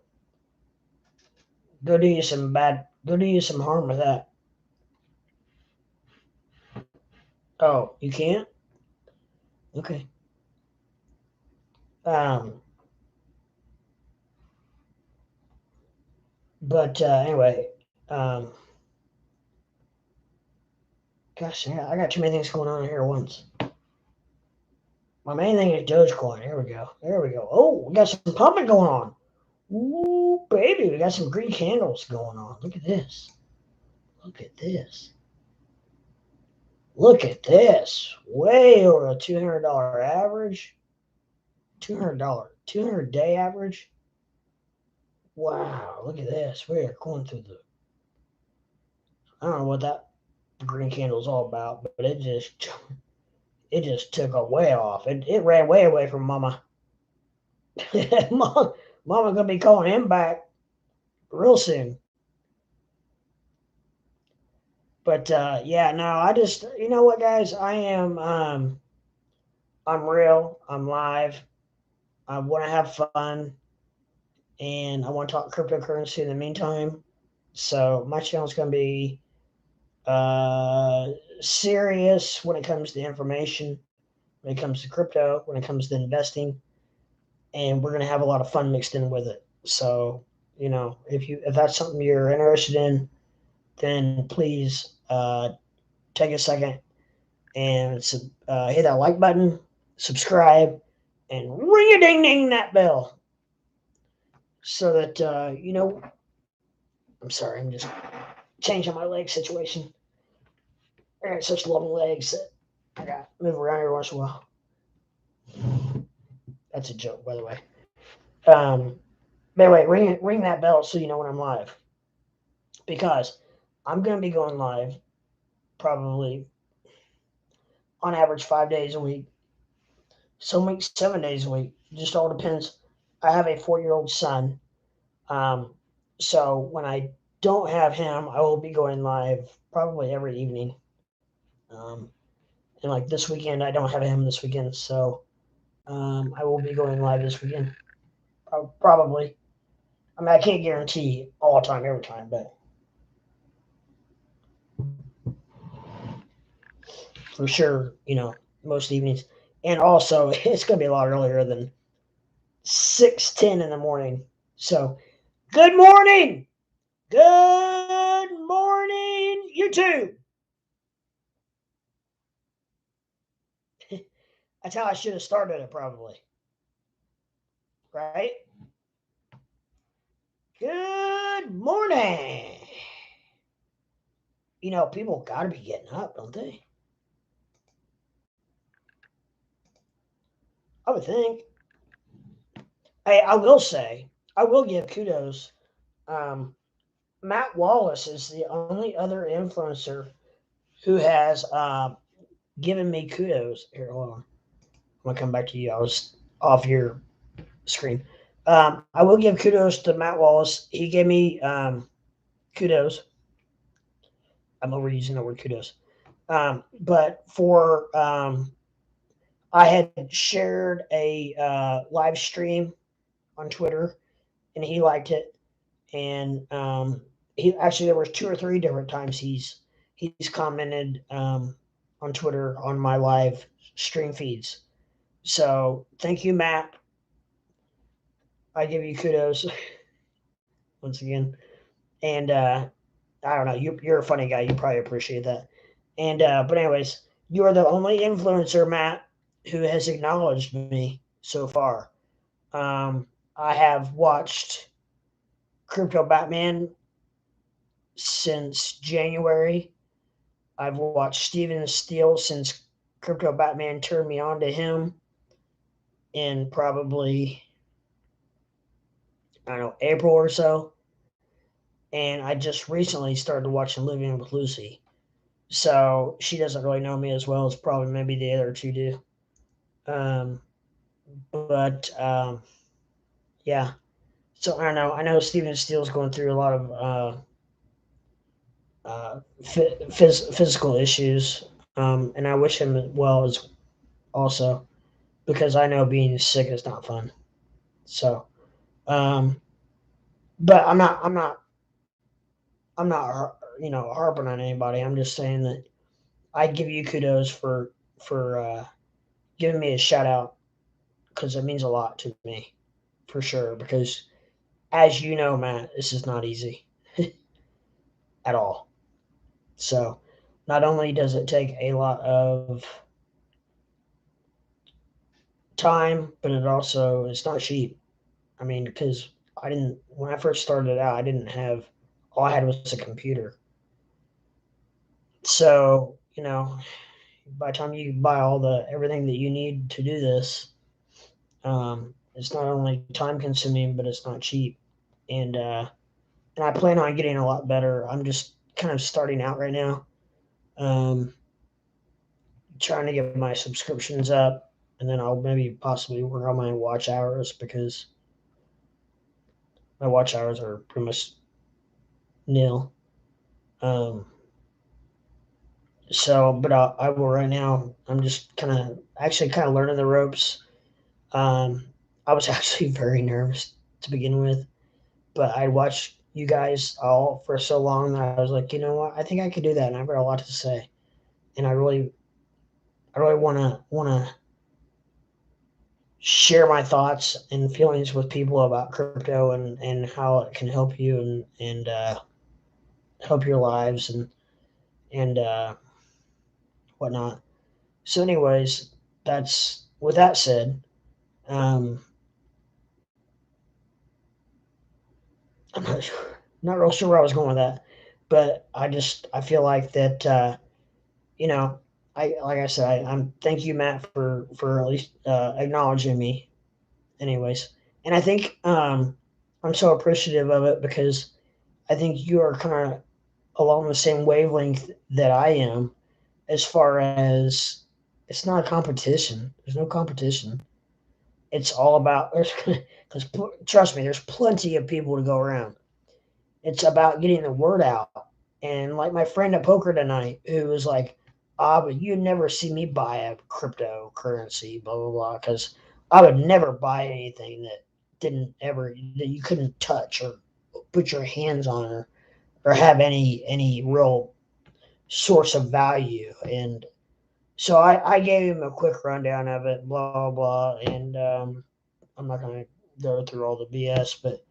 Go do you some bad. Go do you some harm with that. Oh, you can't. Okay. Um. But anyway. Gosh, yeah, I got too many things going on here at once. My main thing is Dogecoin. Here we go. There we go. Oh, we got some pumping going on. Ooh, baby, we got some green candles going on. Look at this. Look at this. Look at this. Way over a $200 average. $200 day average. Wow, look at this. We are going through the. I don't know what that green candle is all about, but it just took a way off. It ran way away from Mama. Mama gonna be calling him back real soon. But yeah, no, I just you know what, guys, I am I'm real. I'm live. I want to have fun, and I want to talk cryptocurrency in the meantime. So my channel is gonna be uh, serious when it comes to information, when it comes to crypto, when it comes to investing, and we're gonna have a lot of fun mixed in with it. So if that's something you're interested in, then please take a second and hit that like button, subscribe, and ring a ding ding that bell so that I'm sorry, I'm just change on my leg situation. I got such long legs that I got to move around every once in a while. That's a joke, by the way. Um, but anyway, ring that bell so you know when I'm live, because I'm going to be going live probably on average 5 days a week. Some weeks 7 days a week. It just all depends. I have a 4-year-old son, um, so when I don't have him, I will be going live probably every evening. Um, and like this weekend, I don't have him this weekend, so I will be going live this weekend. Probably. I mean, I can't guarantee all the time, every time, but for sure, most evenings. And also, it's going to be a lot earlier than 6:10 in the morning. So, good morning! Good morning, YouTube! That's how I should have started it, probably. Right? Good morning! People got to be getting up, don't they? I would think. Hey, I will say, I will give kudos. Um, Matt Wallace is the only other influencer who has given me kudos. Here, hold on. I'm going to come back to you. I was off your screen. I will give kudos to Matt Wallace. He gave me kudos. I'm overusing the word kudos. But for I had shared a live stream on Twitter, and he liked it. And he actually, there was 2 or 3 different times he's commented on Twitter on my live stream feeds. So thank you, Matt. I give you kudos once again. And I don't know, you're a funny guy. You probably appreciate that. And but anyways, you are the only influencer, Matt, who has acknowledged me so far. I have watched Crypto Batman since January. I've watched Steven Steele since Crypto Batman turned me on to him in probably, I don't know, April or so. And I just recently started watching Living with Lucy. So she doesn't really know me as well as probably maybe the other two do. Um, but yeah. So I don't know. I know Steven Steele's going through a lot of physical issues, and I wish him well as also, because I know being sick is not fun. So, um, but I'm not, harping on anybody. I'm just saying that I give you kudos for giving me a shout out, because it means a lot to me, for sure. Because as you know, Matt, this is not easy at all. So, not only does it take a lot of time, but it's not cheap. I mean, because I didn't when I first started out, I didn't have all I had was a computer. So, by the time you buy all the everything that you need to do this, it's not only time consuming, but it's not cheap. And and I plan on getting a lot better. I'm just kind of starting out right now, um, trying to get my subscriptions up, and then I'll maybe possibly work on my watch hours, because my watch hours are pretty much nil. Um, so, but I will right now. I'm just kind of learning the ropes. Um, I was actually very nervous to begin with, but I watched you guys all for so long that I was like, you know what? I think I could do that, and I've got a lot to say, and I really want to share my thoughts and feelings with people about crypto, and how it can help you, and help your lives, and whatnot. So, anyways, that's with that said. Um, I'm not real sure where I was going with that, but I feel like that, you know, like I said, I'm thank you, Matt, for at least acknowledging me, anyways. And I think I'm so appreciative of it because I think you are kind of along the same wavelength that I am, as far as it's not a competition. There's no competition. It's all about because trust me, there's plenty of people to go around. It's about getting the word out. And like my friend at poker tonight, who was like, "Ah, but you'd never see me buy a cryptocurrency, blah blah blah," because I would never buy anything that you couldn't touch or put your hands on or have any real source of value. And so I gave him a quick rundown of it, blah blah, and I'm not gonna go through all the BS, but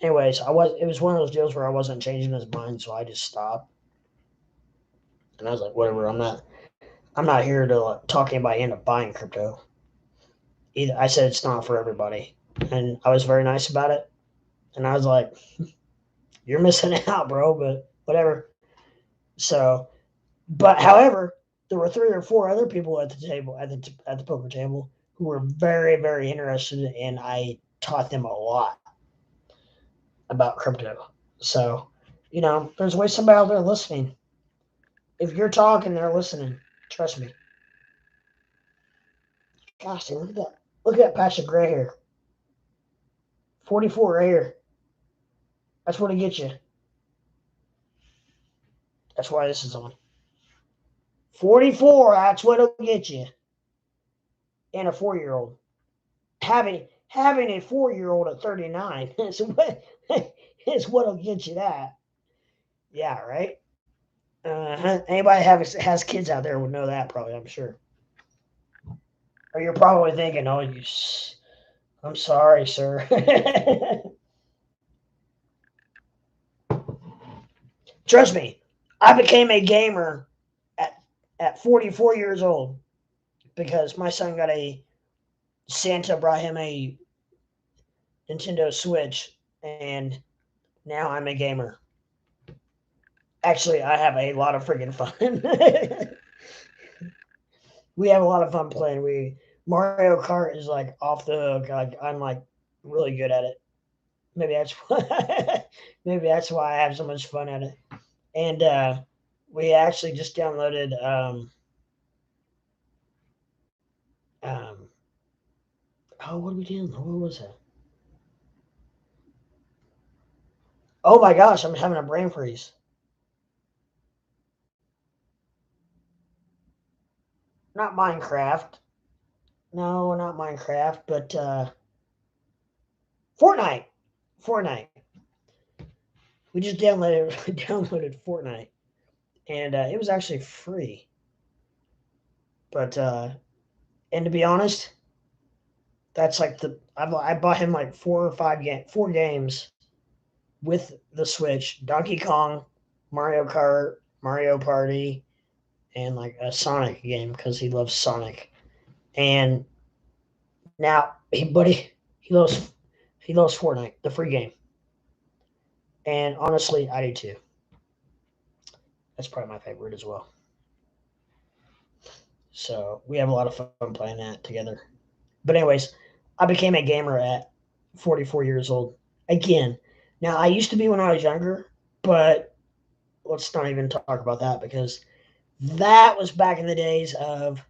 anyways, it was one of those deals where I wasn't changing his mind, so I just stopped. And I was like, whatever, I'm not here to talk anybody into buying crypto. Either I said it's not for everybody, and I was very nice about it. And I was like, you're missing out, bro, but whatever. So, but however, there were 3 or 4 other people at the table at the poker table who were very interested, and I taught them a lot about crypto. So, there's always somebody out there listening. If you're talking, they're listening. Trust me. Gosh, dude, look at that. Look at that patch of gray hair. 44 right here. That's what it gets you. That's why this is on. 44, that's what it'll get you. And a 4-year-old. Having a 4-year-old at 39 is what'll get you that. Yeah, right? Anybody has kids out there would know that probably, I'm sure. Or you're probably thinking, oh, I'm sorry, sir. Trust me, I became a gamer at 44 years old because my son got Santa brought him a Nintendo Switch, and now I'm a gamer. Actually, I have a lot of freaking fun. We have a lot of fun playing. We Mario Kart is like off the hook. I'm like really good at it. Maybe that's why. Maybe that's why I have so much fun at it. And we actually just downloaded um oh, what are we doing? What was that? Oh my gosh, I'm having a brain freeze. Not Minecraft. No, not Minecraft, but Fortnite. Fortnite. We just downloaded downloaded Fortnite, and it was actually free. But and to be honest, that's like I bought him like 4 games with the Switch: Donkey Kong, Mario Kart, Mario Party, and like a Sonic game because he loves Sonic. And now he loves Fortnite, the free game. And honestly, I do too. That's probably my favorite as well. So we have a lot of fun playing that together. But anyways, I became a gamer at 44 years old. Again, now I used to be when I was younger, but let's not even talk about that because that was back in the days of,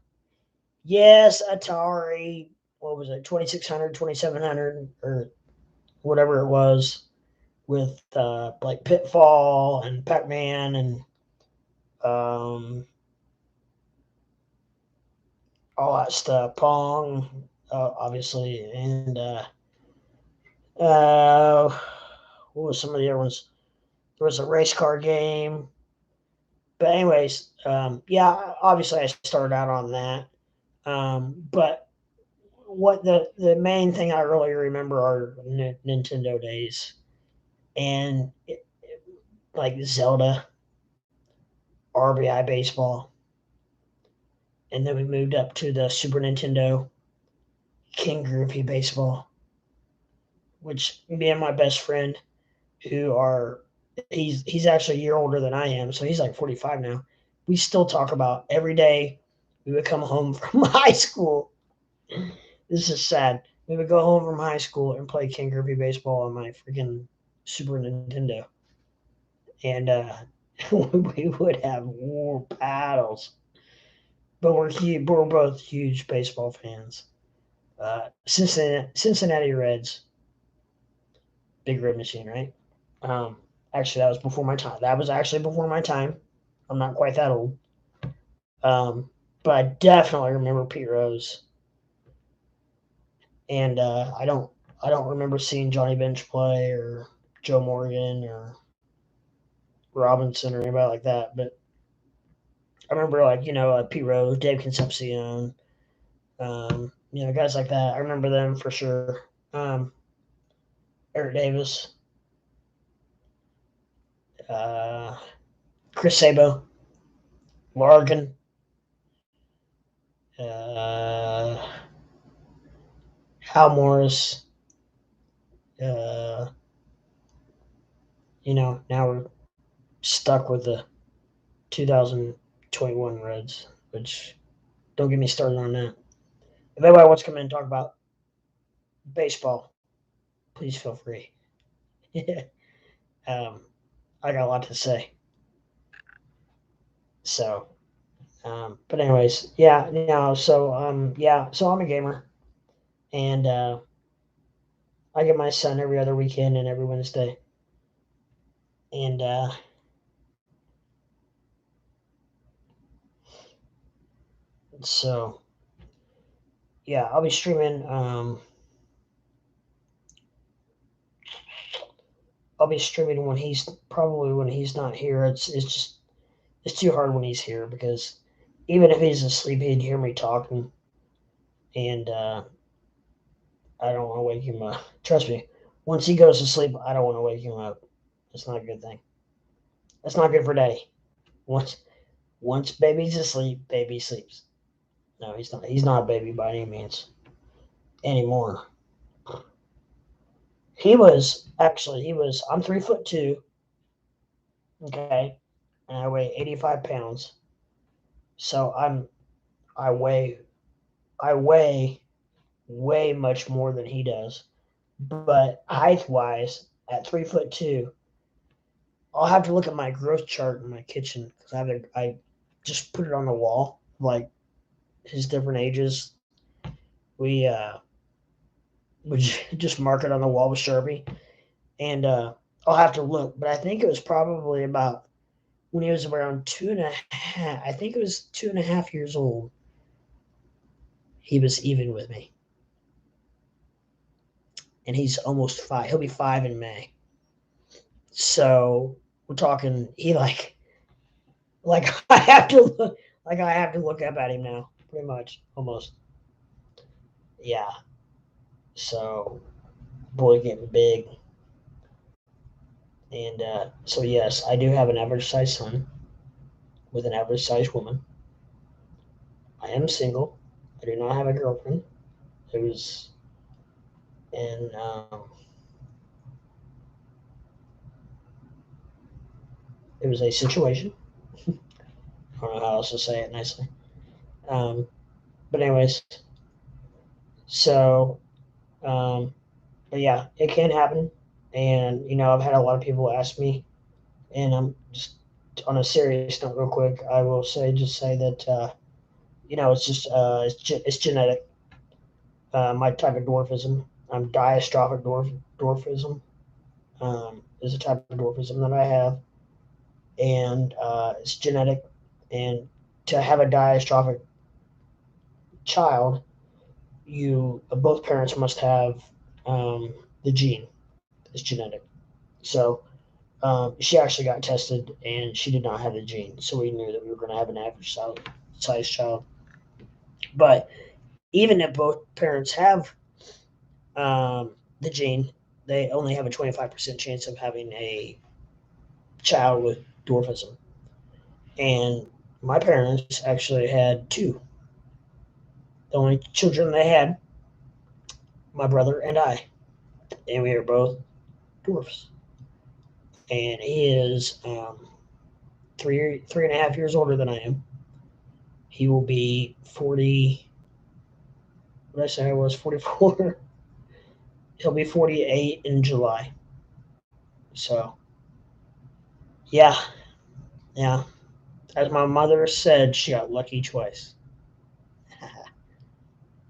yes, Atari, what was it, 2600, 2700, or whatever it was, with like Pitfall and Pac-Man and um, all that stuff, Pong, obviously, and uh, what was some of the other ones? There was a race car game. But anyways, yeah, obviously I started out on that. But what the main thing I really remember are Nintendo days, and like Zelda, RBI baseball, and then we moved up to the Super Nintendo, King Griffey baseball, which me and my best friend, who are he's actually a year older than I am, so he's like 45 now. We still talk about every day we would come home from high school. This is sad. We would go home from high school and play King Griffey baseball on my freaking Super Nintendo, and we would have war battles. But we're both huge baseball fans. Cincinnati Reds, Big Red Machine, right? Um, actually, that was before my time. That was actually before my time. I'm not quite that old. But I definitely remember Pete Rose, and I don't remember seeing Johnny Bench play or Joe Morgan or Robinson or anybody like that. But I remember Pete Rose, Dave Concepcion, guys like that. I remember them for sure. Eric Davis, uh, Chris Sabo, Larkin, uh, Hal Morris. Uh, now we're stuck with the 2021 Reds, which don't get me started on that. If anybody wants to come in and talk about baseball, please feel free. um, I got a lot to say. So, but anyways, yeah, so I'm a gamer, and I get my son every other weekend and every Wednesday, and so yeah, I'll be streaming. I'll be streaming when he's not here. It's too hard when he's here because even if he's asleep, he'd hear me talking, and I don't want to wake him up. Trust me, once he goes to sleep, I don't want to wake him up. It's not a good thing. That's not good for daddy. Once once baby's asleep, baby sleeps. No, he's not. He's not a baby by any means anymore. He was. I'm 3'2". Okay, and I weigh 85 pounds. So I weigh I weigh way much more than he does. But height wise, at 3'2", I'll have to look at my growth chart in my kitchen because I just put it on the wall, like his different ages. We we just mark it on the wall with Sharpie, and I'll have to look. But I think it was probably about when he was around 2.5. I think it was 2.5 years old. He was even with me, and he's almost 5. He'll be 5 in May. So we're talking. He like I have to look up at him now, pretty much, almost. Yeah. So boy getting big, and so yes, I do have an average sized son with an average sized woman. I am single. I do not have a girlfriend. It was and it was a situation. I don't know how else to say it nicely. Um, but anyways, so um, but yeah, it can happen, and I've had a lot of people ask me, and I'm just on a serious note, real quick. I will say that it's genetic. My type of dwarfism. I'm diastrophic dwarfism. Is a type of dwarfism that I have, and it's genetic. And to have a diastrophic child, you both parents must have the gene. It's genetic. So she actually got tested, and she did not have the gene. So we knew that we were going to have an average size child. But even if both parents have the gene, they only have a 25% chance of having a child with dwarfism. And my parents actually had two. The only children they had, my brother and I, and we were both dwarfs. and he is 3.5 years older than I am. He will be 40. What did I say I was? 44. He'll be 48 in July. So, yeah, yeah. As my mother said, she got lucky twice.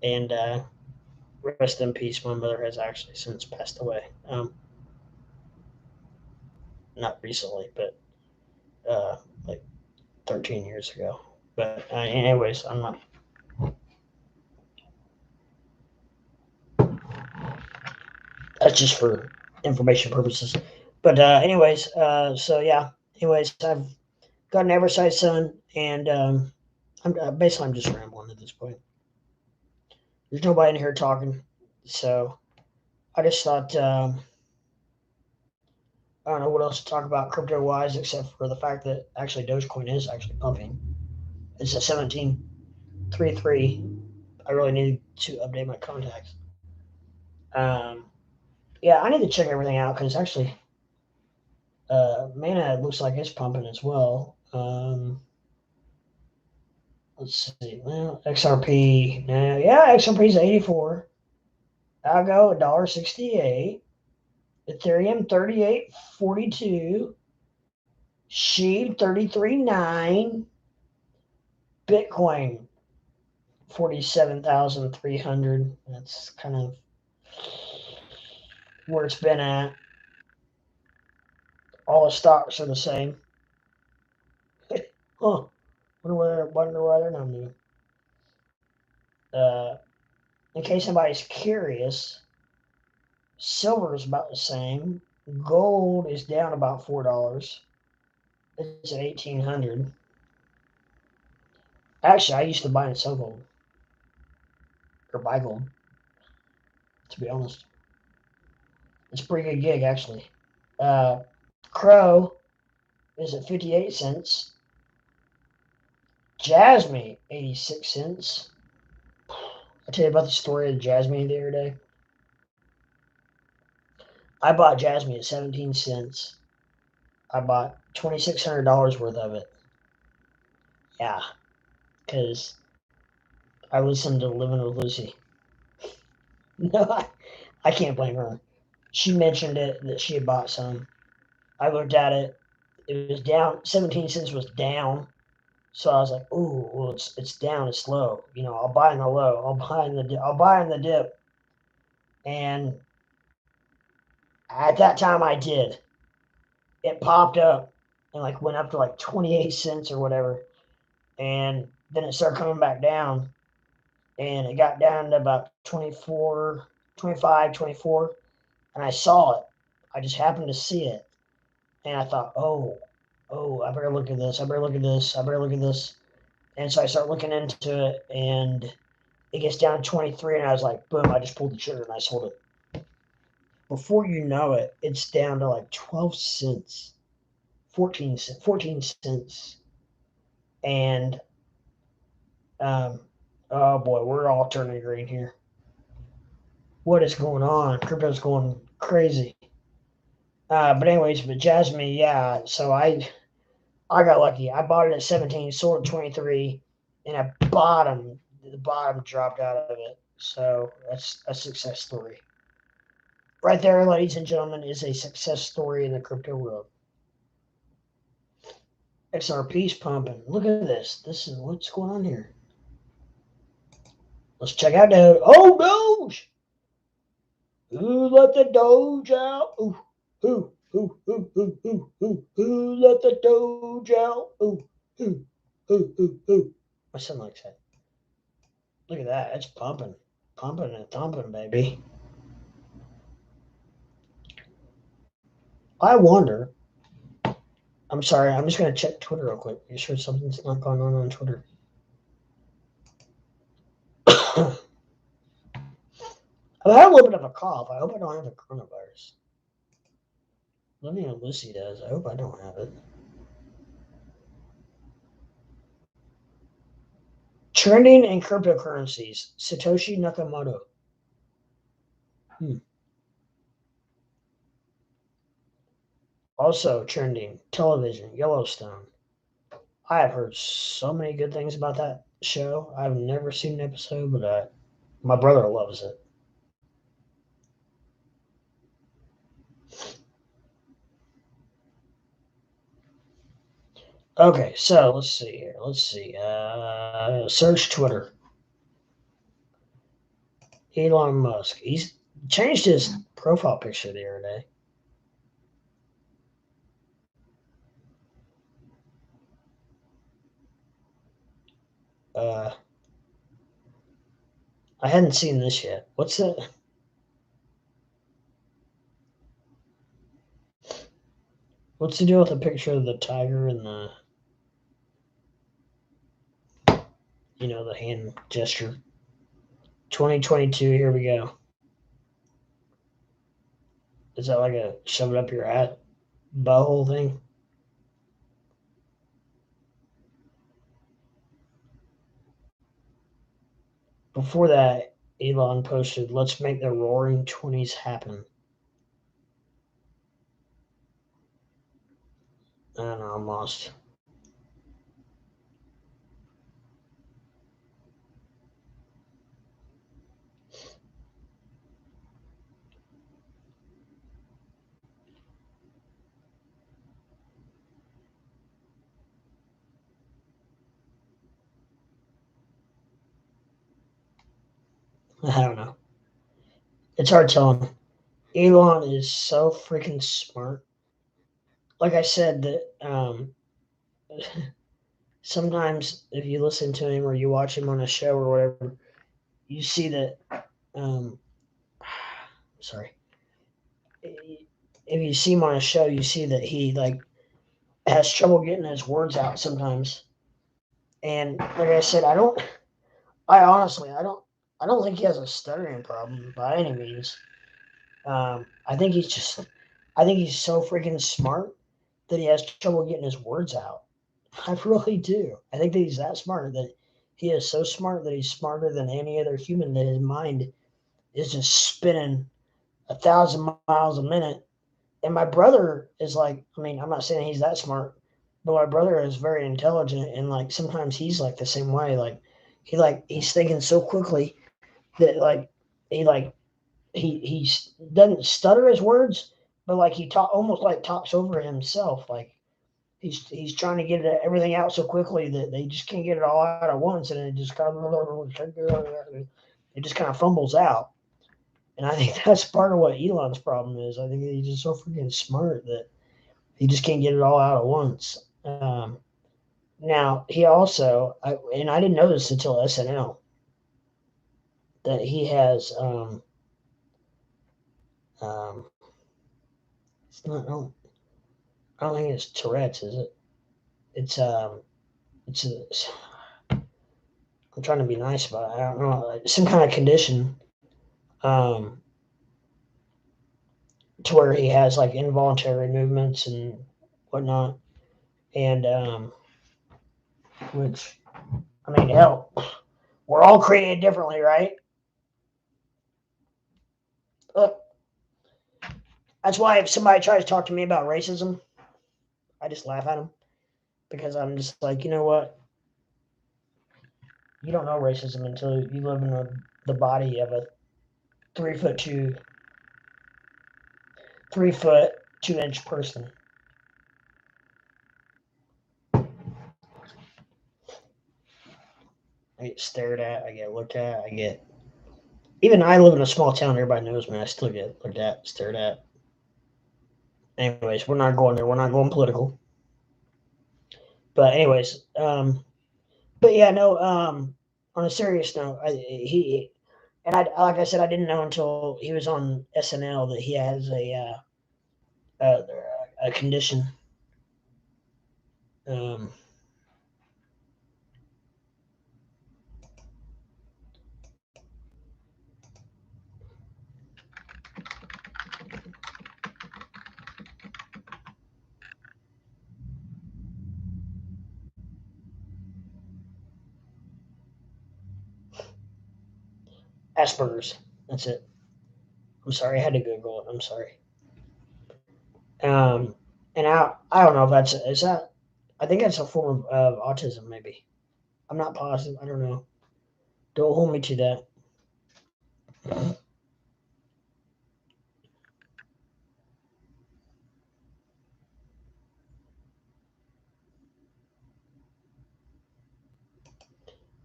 And rest in peace. My mother has actually since passed away. Not recently, but like 13 years ago. But anyways, I'm not. That's just for information purposes. But so yeah. Anyways, I've got an oversized son, and I'm just rambling at this point. There's nobody in here talking, so I just thought I don't know what else to talk about crypto wise except for the fact that actually Dogecoin is actually pumping. It's at 17.33. I really need to update my contacts. Um, yeah, I need to check everything out because actually, Mana looks like it's pumping as well. Let's see. Well, XRP. Yeah, XRP is 84. Algo $1.68. Ethereum 38.42. Shiba 33.9. Bitcoin 47,300. That's kind of where it's been at. All the stocks are the same. Huh. Wonder why they're not new. In case anybody's curious, silver is about the same. Gold is down about $4. It's at 1,800. Actually, I used to buy and sell gold, or buy gold. To be honest, it's a pretty good gig actually. Crow is at 58 cents. Jasmine 86 cents. I tell you about the story of Jasmine the other day. I bought Jasmine at 17 cents. I bought $2,600 worth of it. Yeah, because I listened to Living with Lucy. No, I can't blame her. She mentioned it that she had bought some. I looked at it. It was down. 17 cents was down. So I was like, "Ooh, well, it's down. It's low. I'll buy in the low. I'll buy in the dip." And at that time, I did. It popped up and like went up to like 28 cents or whatever, and then it started coming back down, and it got down to about 24, 25, 24, and I saw it. I just happened to see it, and I thought, oh, I better look at this. I better look at this. I better look at this. And so I start looking into it, and it gets down to 23, and I was like, boom, I just pulled the trigger and I sold it. Before you know it, it's down to like 12 cents, 14 cents. And, oh boy, we're all turning green here. What is going on? Crypto's going crazy. But anyways, but Jasmine, yeah. So I got lucky. I bought it at 17, sold at 23, and at the bottom dropped out of it. So that's a success story. Right there, ladies and gentlemen, is a success story in the crypto world. XRP's pumping. Look at this. This is what's going on here. Let's check out Doge. Oh, Doge! Who let the Doge out? Ooh, who let the Doge out? Ooh, who. My son likes that. Look at that. It's pumping. Pumping and thumping, baby. I wonder. I'm sorry. I'm just going to check Twitter real quick. Make sure something's not going on Twitter. I've had a little bit of a cough. I hope I don't have the coronavirus. Living and Lucy does. I hope I don't have it. Trending in cryptocurrencies. Satoshi Nakamoto. Also trending, television, Yellowstone. I have heard so many good things about that show. I've never seen an episode, but my brother loves it. Okay, so let's see here. Let's see. Search Twitter. Elon Musk. He's changed his profile picture the other day. Uh, I hadn't seen this yet. What's that? What's the deal with the picture of the tiger and the hand gesture? 2022. Here we go. Is that like a shove it up your hat butthole thing? Before that, Elon posted, "Let's make the Roaring Twenties happen." I don't know. I'm lost. I don't know. It's hard telling. Elon is so freaking smart. Like I said, that sometimes if you listen to him or you watch him on a show or whatever, you see that. Um, sorry, if you see him on a show, you see that he like has trouble getting his words out sometimes. And like I said, I honestly, I don't think he has a stuttering problem by any means. I think I think he's so freaking smart that he has trouble getting his words out. I really do. I think that he's that smart, that he is so smart that he's smarter than any other human, that his mind is just spinning 1,000 miles a minute. And my brother is like, I mean, I'm not saying he's that smart, but my brother is very intelligent, and like sometimes he's like the same way. He's thinking so quickly that he like he doesn't stutter his words, but like he talk almost like talks over himself. Like he's trying to get everything out so quickly that they just can't get it all out at once, and it just kind of fumbles out. And I think that's part of what Elon's problem is. I think he's just so freaking smart that he just can't get it all out at once. Now he also, and I didn't know this until SNL, that he has um, it's not, I don't think it's Tourette's, is it? It's it's a, I'm trying to be nice about it. I don't know, some kind of condition, um, to where he has like involuntary movements and whatnot, and which I mean, hell, we're all created differently, right? Look, that's why if somebody tries to talk to me about racism, I just laugh at them, because I'm just like, you know what? You don't know racism until you live in the body of a 3 foot 3 foot 2 inch person. I get stared at, I get looked at, I get. Even I live in a small town, everybody knows me, I still get looked at, stared at. Anyways, we're not going there, we're not going political. But, anyways, but yeah, no, on a serious note, like I said, I didn't know until he was on SNL that he has a, a condition. Um, Asperger's. That's it. I'm sorry, I had to Google it. I'm sorry. Um, And I don't know if is that, I think that's a form of autism, maybe. I'm not positive. I don't know. Don't hold me to that.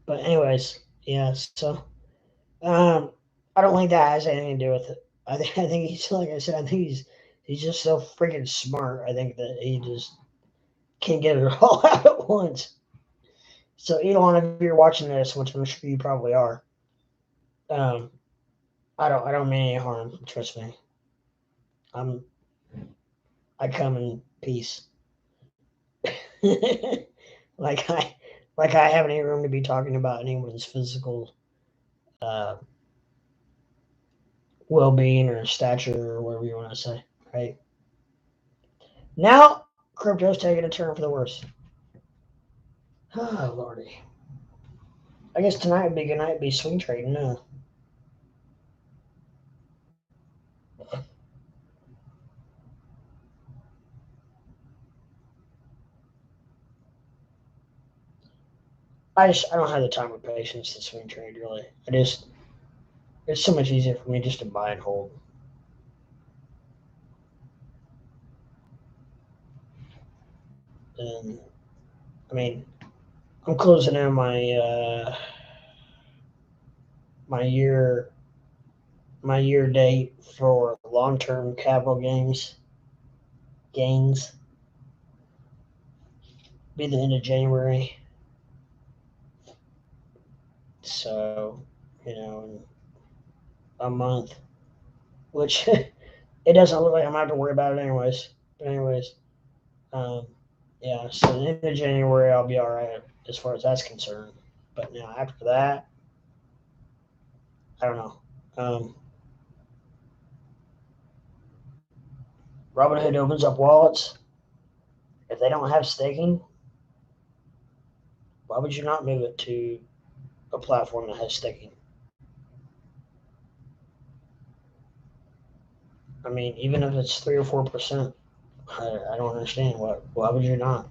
But anyways, yeah. So um, I don't think that has anything to do with it. I think he's like I said. I think he's just so freaking smart. I think that he just can't get it all out at once. So Elon, if you're watching this, which I'm sure you probably are, um, I don't mean any harm. Trust me. I'm I come in peace. like I like I have any room to be talking about anyone's physical uh, well being or stature or whatever you want to say. Right now, crypto's taking a turn for the worse. Oh lordy. I guess tonight would be a good night to be swing trading. No, I don't have the time or patience to swing trade really. It's so much easier for me just to buy and hold. And I mean, I'm closing in my year my year date for long term capital gains be the end of January. So, in a month, which it doesn't look like I'm gonna have to worry about it anyways. But anyways, um, yeah. So the end of January, I'll be all right as far as that's concerned. But now after that, I don't know. Robinhood opens up wallets. If they don't have staking, why would you not move it to a platform that has staking? I mean, even if it's 3 or 4%, I don't understand why would you not?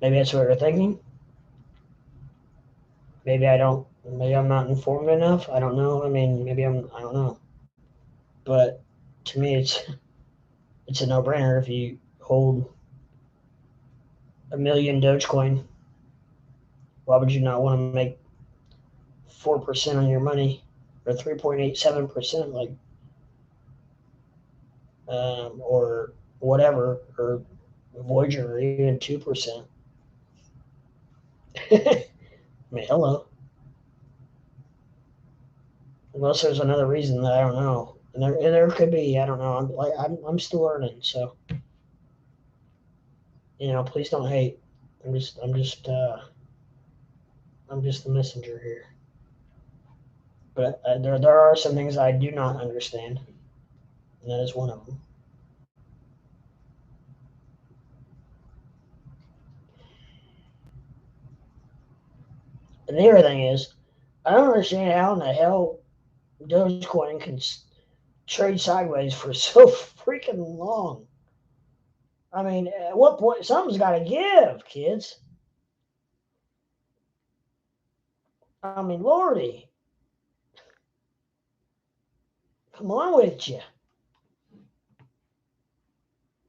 Maybe that's what you're thinking. Maybe I don't. Maybe I'm not informed enough. I don't know. I mean, maybe I'm. I don't know. But to me, it's a no-brainer. If you hold a million Dogecoin, why would you not want to make 4% on your money or 3.87%, like or whatever, or Voyager, or even 2%? I mean, hello. Unless there's another reason that I don't know, and there could be. I don't know. I'm still learning, so please don't hate. I'm just I'm just I'm just the messenger here. But there are some things I do not understand, and that is one of them. And the other thing is, I don't understand how in the hell Dogecoin can trade sideways for so freaking long. I mean, at what point something's got to give, kids? I mean, Lordy, come on with you.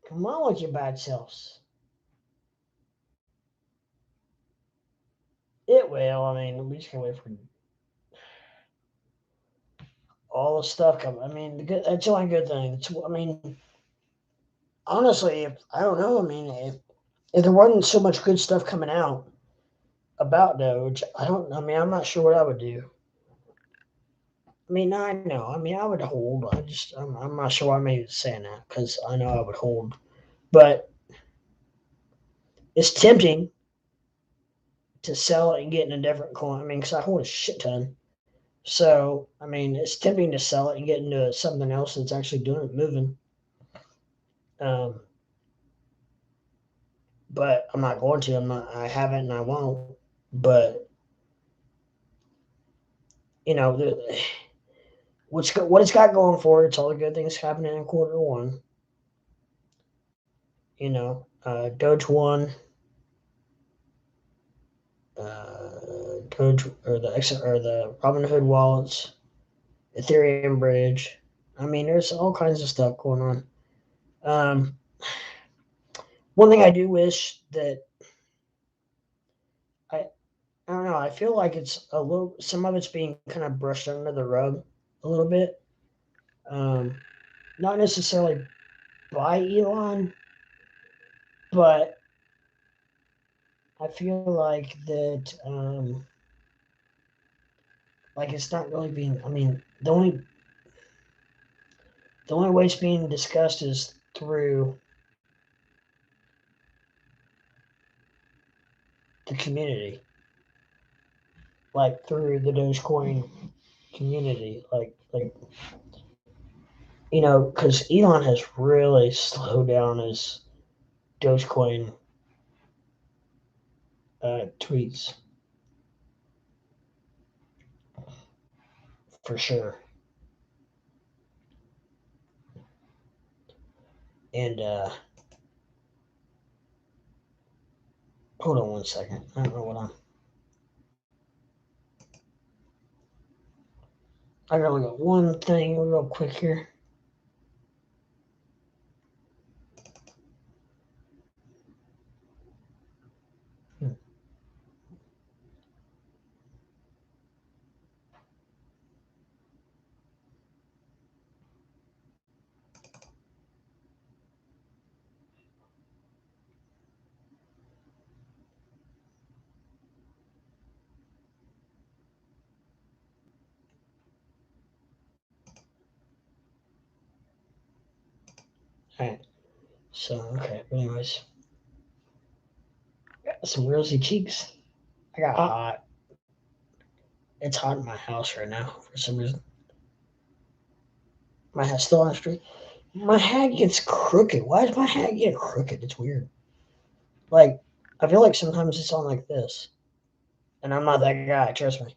Come on with your bad selves. It will. I mean, we just can't wait for all the stuff coming. I mean, that's the only good thing. I mean, honestly, I don't know. I mean, if there wasn't so much good stuff coming out about Doge, I don't. I mean, I'm not sure what I would do. I mean, I know. I mean, I would hold. I'm not sure why I'm even saying that because I know I would hold, but it's tempting to sell it and get in a different coin. I mean, because I hold a shit ton. So, I mean, it's tempting to sell it and get into something else that's actually doing it, moving. Um, but I'm not going to. I haven't, and I won't. But you know, what it's got going for it, it's all the good things happening in quarter one. You know, Doge one, Doge or the Robinhood wallets, Ethereum bridge. I mean, there's all kinds of stuff going on. Um, One thing I do wish that I I don't know. I feel like it's a little. Some of it's being kind of brushed under the rug a little bit. Um, Not necessarily by Elon, but I feel like that. Like it's not really being. I mean, the only way it's being discussed is through the community, like through the Dogecoin community, because Elon has really slowed down his Dogecoin tweets for sure. And hold on one second. I don't know what I'm. I gotta look at one thing real quick here. Hmm. All right. So okay. But anyways, got some rosy cheeks. I got hot. It's hot in my house right now for some reason. My hat's still on the street. My hat gets crooked. Why does my hat get crooked? It's weird. Like I feel like sometimes it's on like this, and I'm not that guy. Trust me.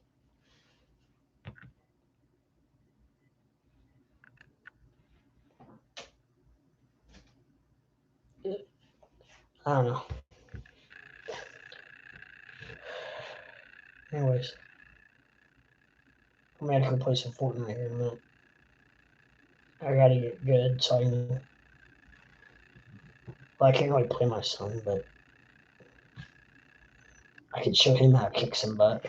I don't know. Anyways, I'm gonna have to go play some Fortnite here in a minute. I gotta get good so I can. Well, I can't really play my son, but I can show him how to kick some butt.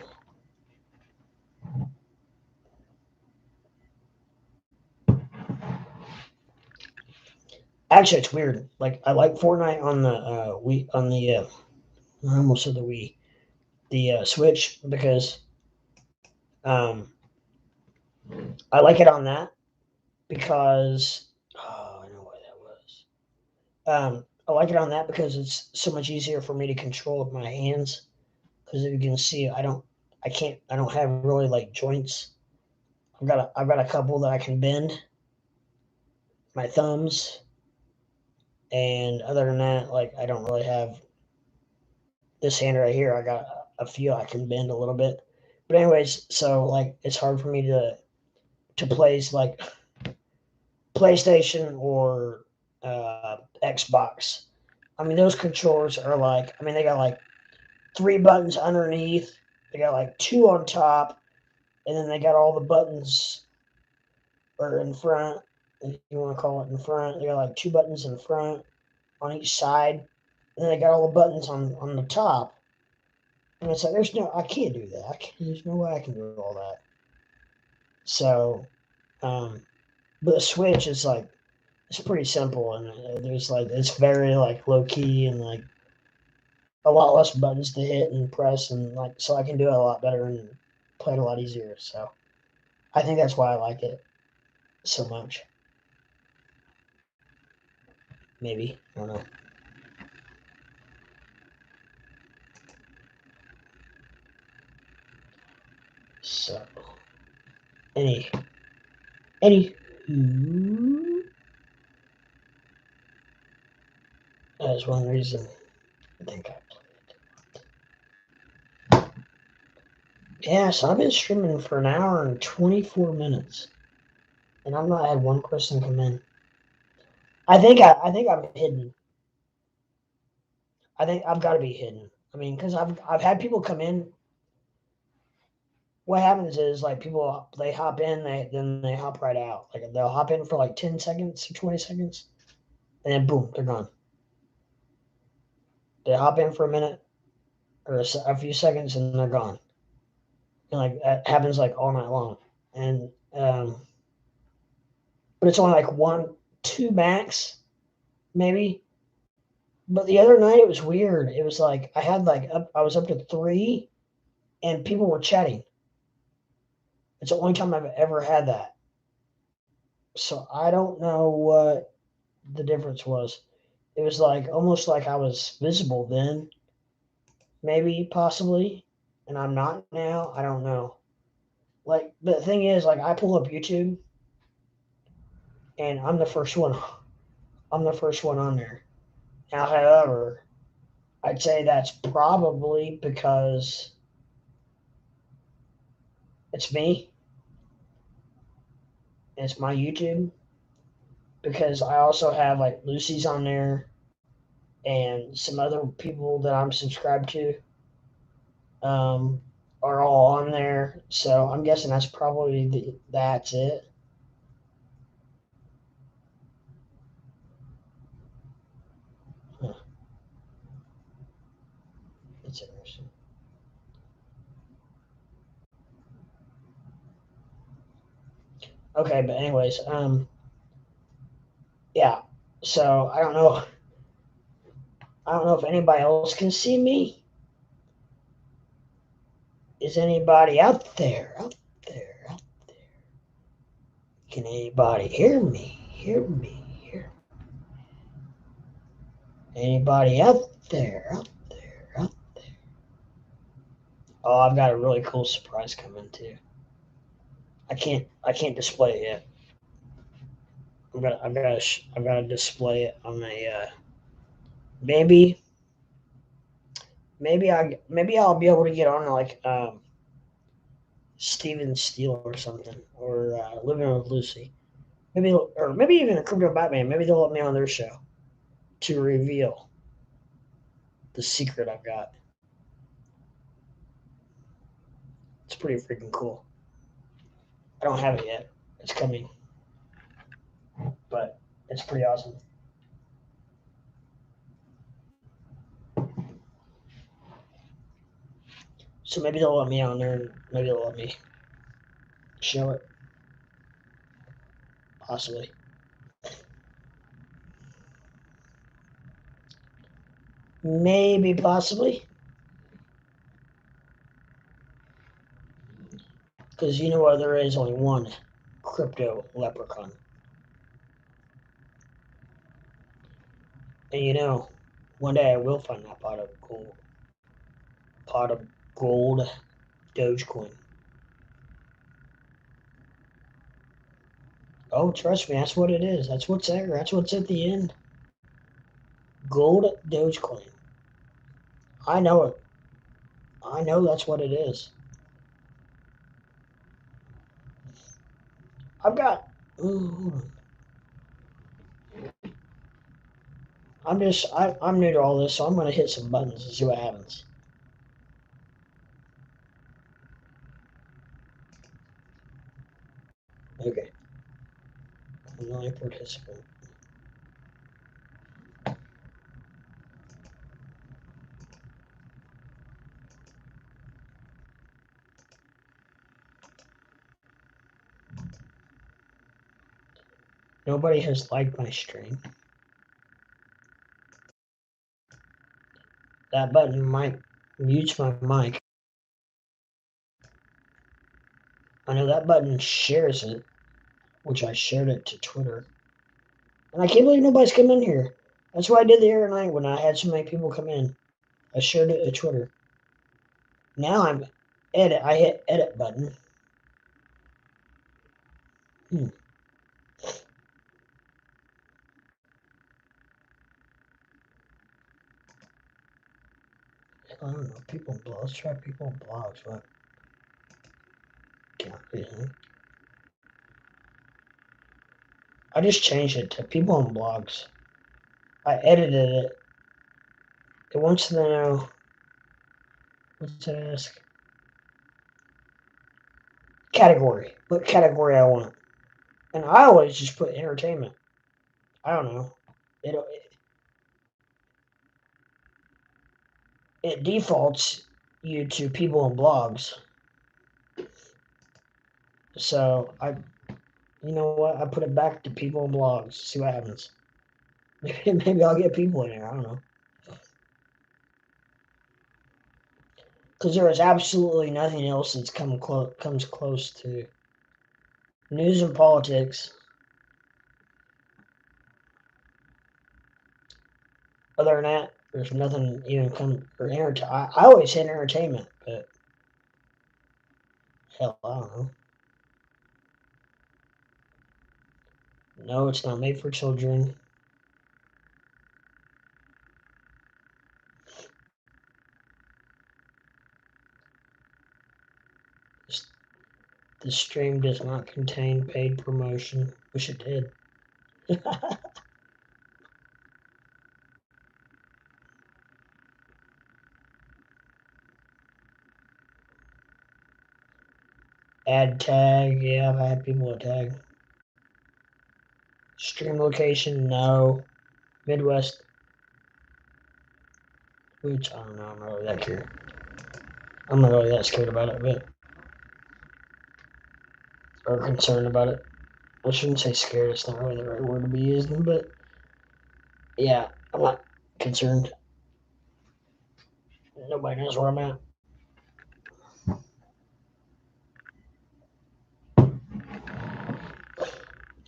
Actually, it's weird. Like I like Fortnite on the Wii, on the I almost said the Wii, the Switch because um, I like it on that because oh, I know why that was. I like it on that because it's so much easier for me to control with my hands. Because if you can see, I don't have really like joints. I've got a couple that I can bend, my thumbs, and other than that, like I don't really have this hand right here. I got a few I can bend a little bit. But anyways, so like it's hard for me to place like PlayStation or Xbox. I mean, those controllers are like, I mean, they got like three buttons underneath, they got like two on top, and then they got all the buttons or in front, if you want to call it in front. They got like two buttons in front on each side, and then they got all the buttons on the top. And it's like, I can't do that. There's no way I can do all that. So, um, but the Switch is like, it's pretty simple, and there's like, it's very like low key and like a lot less buttons to hit and press, and like, so I can do it a lot better and play it a lot easier. So, I think that's why I like it so much. Maybe I don't know. So, any any that is one reason I think I played. Yeah, so I've been streaming for an hour and 24 minutes. and I've not had one person come in. I think I'm hidden. I think I've got to be hidden. I mean, because I've had people come in. What happens is like people they hop in, then they hop right out. Like they'll hop in for like 10 seconds or 20 seconds, and then boom, they're gone. They hop in for a minute or a few seconds, and they're gone. And like that happens like all night long. And but it's only like one, two max, maybe. But the other night it was weird. It was like I was up to three, and people were chatting. It's the only time I've ever had that. So I don't know what the difference was. It was like almost like I was visible then, maybe, possibly, and I'm not now. I don't know. Like, but the thing is, like, I pull up YouTube, and I'm the first one. I'm the first one on there. Now, however, I'd say that's probably because it's me. And it's my YouTube. Because I also have like Lucy's on there and some other people that I'm subscribed to um, are all on there. So I'm guessing that's it. Huh, that's interesting. Okay, but anyways, yeah. So I don't know. I don't know if anybody else can see me. Is anybody out there? Out there? Out there? Can anybody hear me? Hear me? Hear me? Anybody out there? Out there? Out there? Oh, I've got a really cool surprise coming too. I can't display it yet. I've got to display it on a maybe maybe I'll be able to get on like Steven Steele or something or Living with Lucy. Maybe or maybe even a Crypto Batman. Maybe they'll let me on their show to reveal the secret I've got. It's pretty freaking cool. I don't have it yet. It's coming, but it's pretty awesome. So maybe they'll let me on there and maybe they'll let me show it, possibly. Maybe, possibly. Because you know what? There is only one crypto leprechaun. And you know, one day I will find that pot of gold Dogecoin. Oh, trust me, that's what it is. That's what's there. That's what's at the end. Gold Dogecoin. I know it. I know that's what it is. I've got. Ooh, I'm new to all this, so I'm gonna hit some buttons and see what happens. Okay. Online participant. Nobody has liked my stream. That button might mute my mic. I know that button shares it, which I shared it to Twitter. And I can't believe nobody's come in here. That's what I did the other night when I had so many people come in. I shared it to Twitter. Now I'm edit. I hit edit button. Hmm. I don't know. People in blogs. Let's try people in blogs. What? Can't read it. I just changed it to people on blogs. I edited it. It wants to know. What's it ask? Category. What category I want. And I always just put entertainment. I don't know. It defaults you to people and blogs. So you know what? I put it back to people and blogs. See what happens. Maybe I'll get people in there. I don't know. Because there is absolutely nothing else that's comes close to news and politics. Other than that, there's nothing even come or I always hit entertainment, but hell, I don't know. No, it's not made for children. The stream does not contain paid promotion. Wish it did. Add tag. Yeah, I've had people tag. Stream location, no. Midwest, which I don't know. I'm not really that scared. I'm not really that scared about it, but or concerned about it. I shouldn't say scared. It's not really the right word to be using, but yeah, I'm not concerned. Nobody knows where I'm at.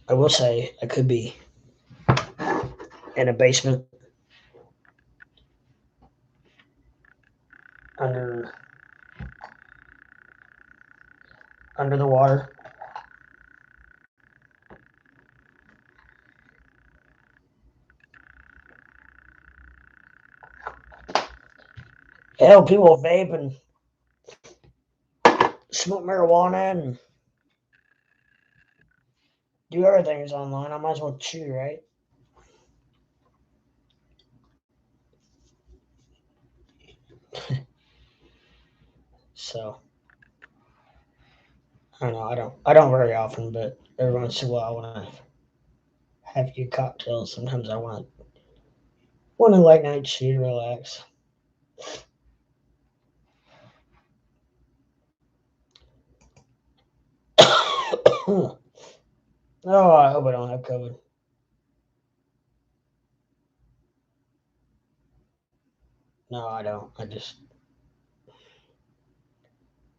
I will say I could be in a basement under under the water. Hell, people vape and smoke marijuana and do other things online. I might as well chew, right? So I don't know. I don't very often, but every once in a while when I have a few cocktails, sometimes I want a late night chew to relax. Oh, I hope I don't have COVID. No, I don't.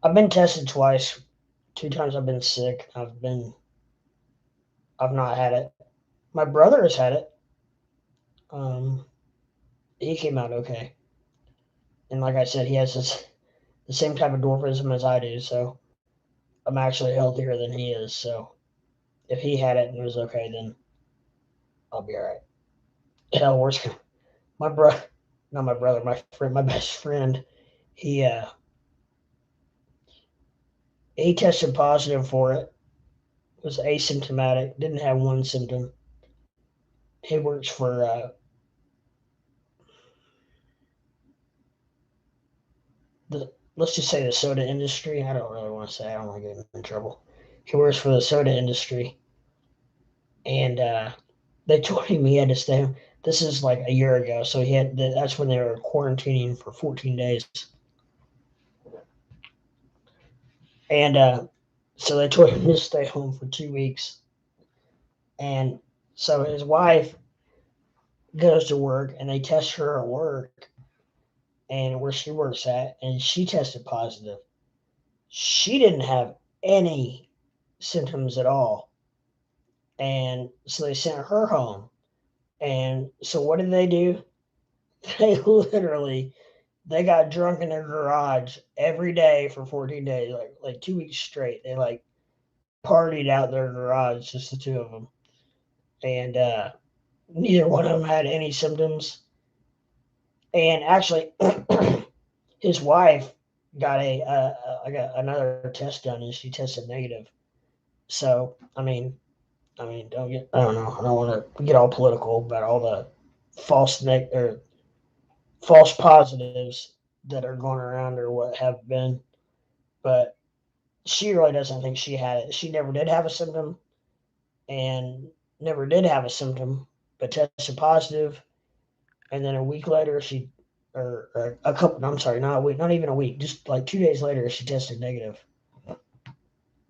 I've been tested twice. 2 times I've been sick. I've not had it. My brother has had it. Um, he came out okay. And like I said, he has the same type of dwarfism as I do, so I'm actually healthier than he is. So if he had it and it was okay, then I'll be all right. Hell, worse. My brother, not my brother, my friend, my best friend, he uh, he tested positive for it. Was asymptomatic, didn't have one symptom. He works for the let's just say the soda industry. I don't really want to say. I don't want to get him in trouble. He works for the soda industry, and they told him he had to stay home. This is like a year ago, so he had. That's when they were quarantining for 14 days, and so they told him to stay home for 2 weeks. And so his wife goes to work, and they test her at work, and where she works at, and she tested positive. She didn't have any symptoms at all, and so they sent her home. And so what did they do? They literally they got drunk in their garage every day for 14 days, like 2 weeks straight. They like partied out their garage, just the two of them, and neither one of them had any symptoms. And actually, his wife got another test done, and she tested negative. So I mean, I mean, I don't know. I don't want to get all political about all the false positives that are going around or what have been, but she really doesn't think she had it. She never did have a symptom and never did have a symptom, but tested positive, and then a week later or a couple. I'm sorry, not a week, not even a week, just like 2 days later, she tested negative.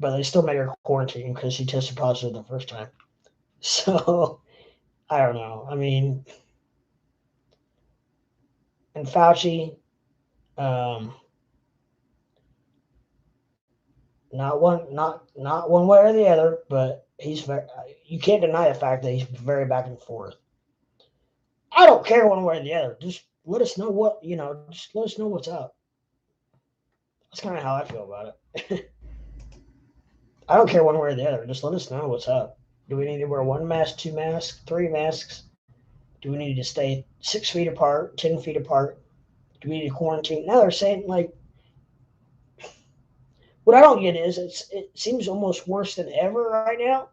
But they still made her quarantine because she tested positive the first time. So I don't know. I mean, and Fauci, um, not one way or the other, but he's very. You can't deny the fact that he's very back and forth. I don't care one way or the other. Just let us know Just let us know what's up. That's kind of how I feel about it. I don't care one way or the other. Just let us know what's up. Do we need to wear one mask, two masks, three masks? Do we need to stay 6 feet apart, 10 feet apart? Do we need to quarantine? Now they're saying like what I don't get is it seems almost worse than ever right now,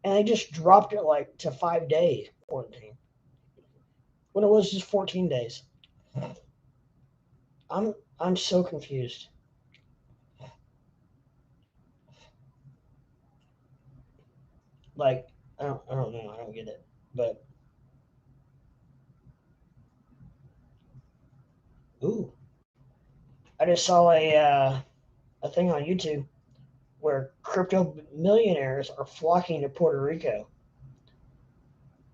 and they just dropped it like to 5 days quarantine when it was just 14 days. I'm so confused. Like I don't know. I don't get it. But ooh, I just saw a thing on YouTube where crypto millionaires are flocking to Puerto Rico.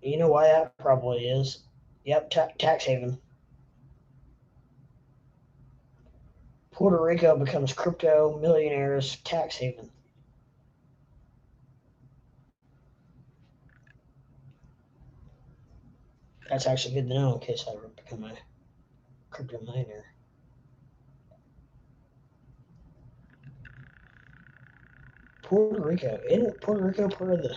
You know why that probably is? Yep, tax haven. Puerto Rico becomes crypto millionaires tax haven. That's actually good to know in case I ever become a crypto millionaire. Puerto Rico. Isn't Puerto Rico part of the.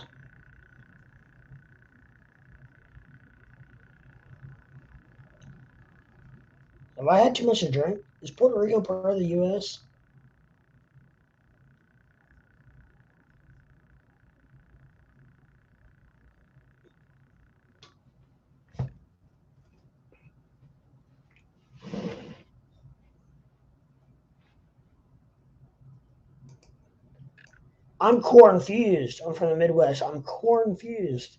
Have I had too much to drink? Is Puerto Rico part of the U.S.? I'm corn fused. I'm from the Midwest. I'm corn fused.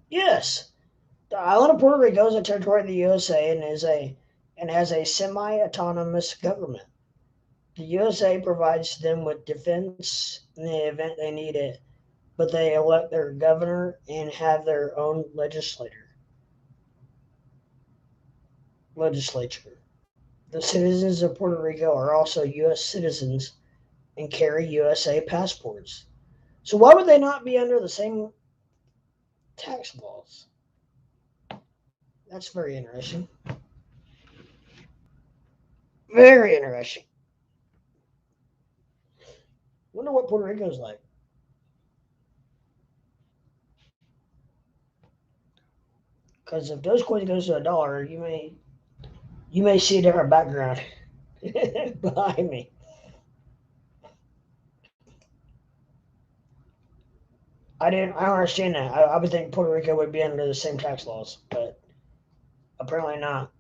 Yes. The island of Puerto Rico is a territory of the USA and has a semi-autonomous government. The USA provides them with defense in the event they need it, but they elect their governor and have their own legislature. The citizens of Puerto Rico are also U.S. citizens and carry USA passports. So why would they not be under the same tax laws? That's very interesting. Very interesting. Wonder what Puerto Rico's like. Because if Dogecoin goes to a dollar, you may see a different background behind me. I don't understand that. I would think Puerto Rico would be under the same tax laws, but apparently not.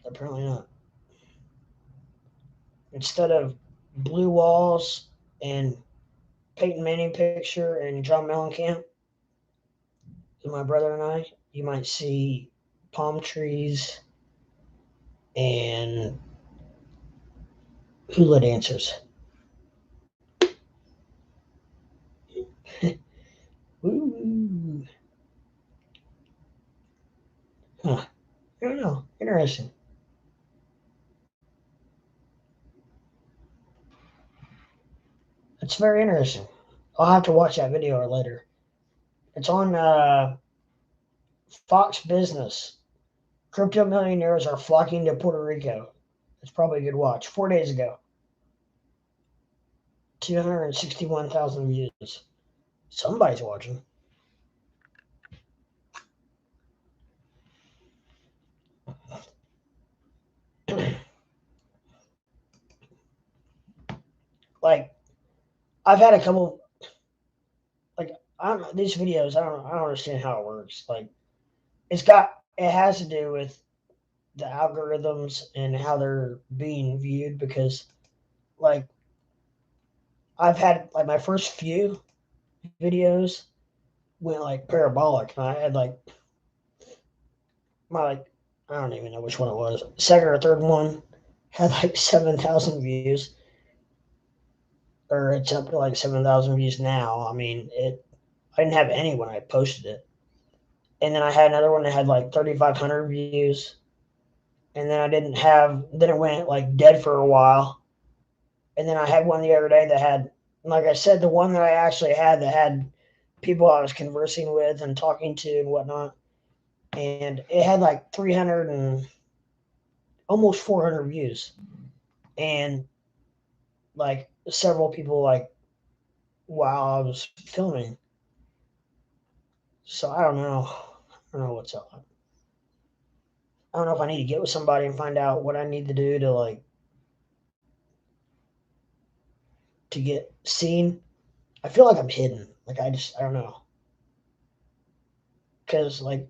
Apparently not. Instead of blue walls and Peyton Manning picture and John Mellencamp and my brother and I, you might see palm trees and hula dancers. Ooh. Huh. I don't know. Interesting. It's very interesting. I'll have to watch that video later. It's on Fox Business. Crypto millionaires are flocking to Puerto Rico. It's probably a good watch. 4 days ago, 261,000 views. Somebody's watching. Like, I've had a couple. Like, I don't know these videos. I don't understand how it works. Like, it has to do with the algorithms and how they're being viewed because, like, I've had like my first few videos went like parabolic, and I had like my like I don't even know which one it was. Second or third one had like 7,000 views, or it's up to like 7,000 views now. I mean, I didn't have any when I posted it, and then I had another one that had like 3,500 views, and then I didn't have. Then it went like dead for a while, and then I had one the other day that had, like I said, the one that I actually had that had people I was conversing with and talking to and whatnot, and it had like 300 and almost 400 views, and like several people like while I was filming. So I don't know. I don't know what's up. I don't know if I need to get with somebody and find out what I need to do to like to get seen. I feel like I'm hidden. Like I don't know. Cause like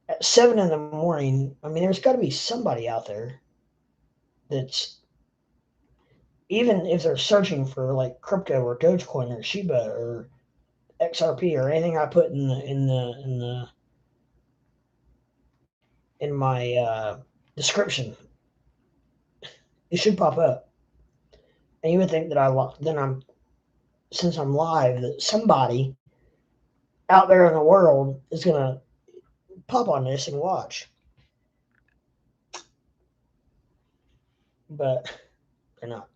at 7 in the morning, I mean, there's got to be somebody out there that's even if they're searching for like crypto or Dogecoin or Shiba or XRP or anything I put in my description, it should pop up. And you would think that then I'm since I'm live that somebody out there in the world is gonna pop on this and watch, but they're not.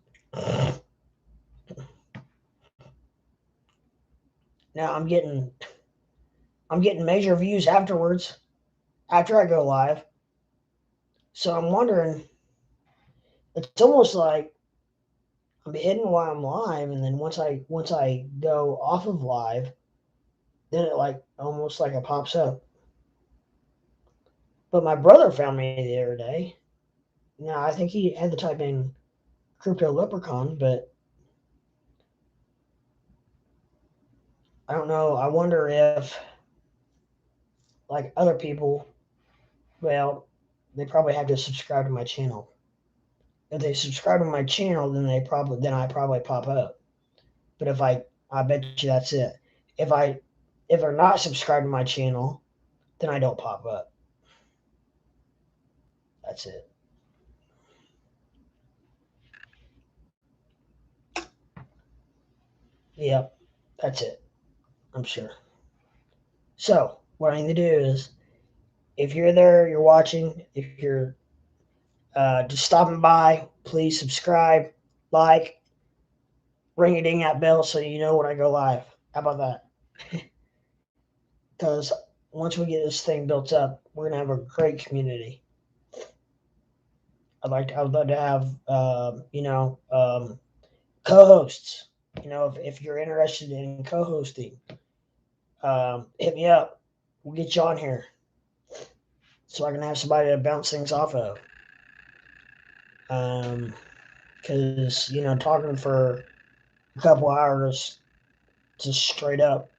Now I'm getting major views afterwards after I go live. So I'm wondering, it's almost like I'm hidden while I'm live, and then once I go off of live, then it like almost like it pops up. But my brother found me the other day. Now I think he had to type in crypto leprechaun, but I don't know. I wonder if like other people, well, they probably have to subscribe to my channel. If they subscribe to my channel, then I probably pop up. But I bet you that's it. If I if they're not subscribed to my channel, then I don't pop up. That's it. Yep, that's it. I'm sure. So what I need to do is, if you're there, you're watching. If you're just stopping by, please subscribe, like, ring a ding that bell so you know when I go live. How about that? Because once we get this thing built up, we're gonna have a great community. I would love to have co-hosts. If you're interested in co-hosting, hit me up. We'll get you on here so I can have somebody to bounce things off of. Because talking for a couple hours just straight up,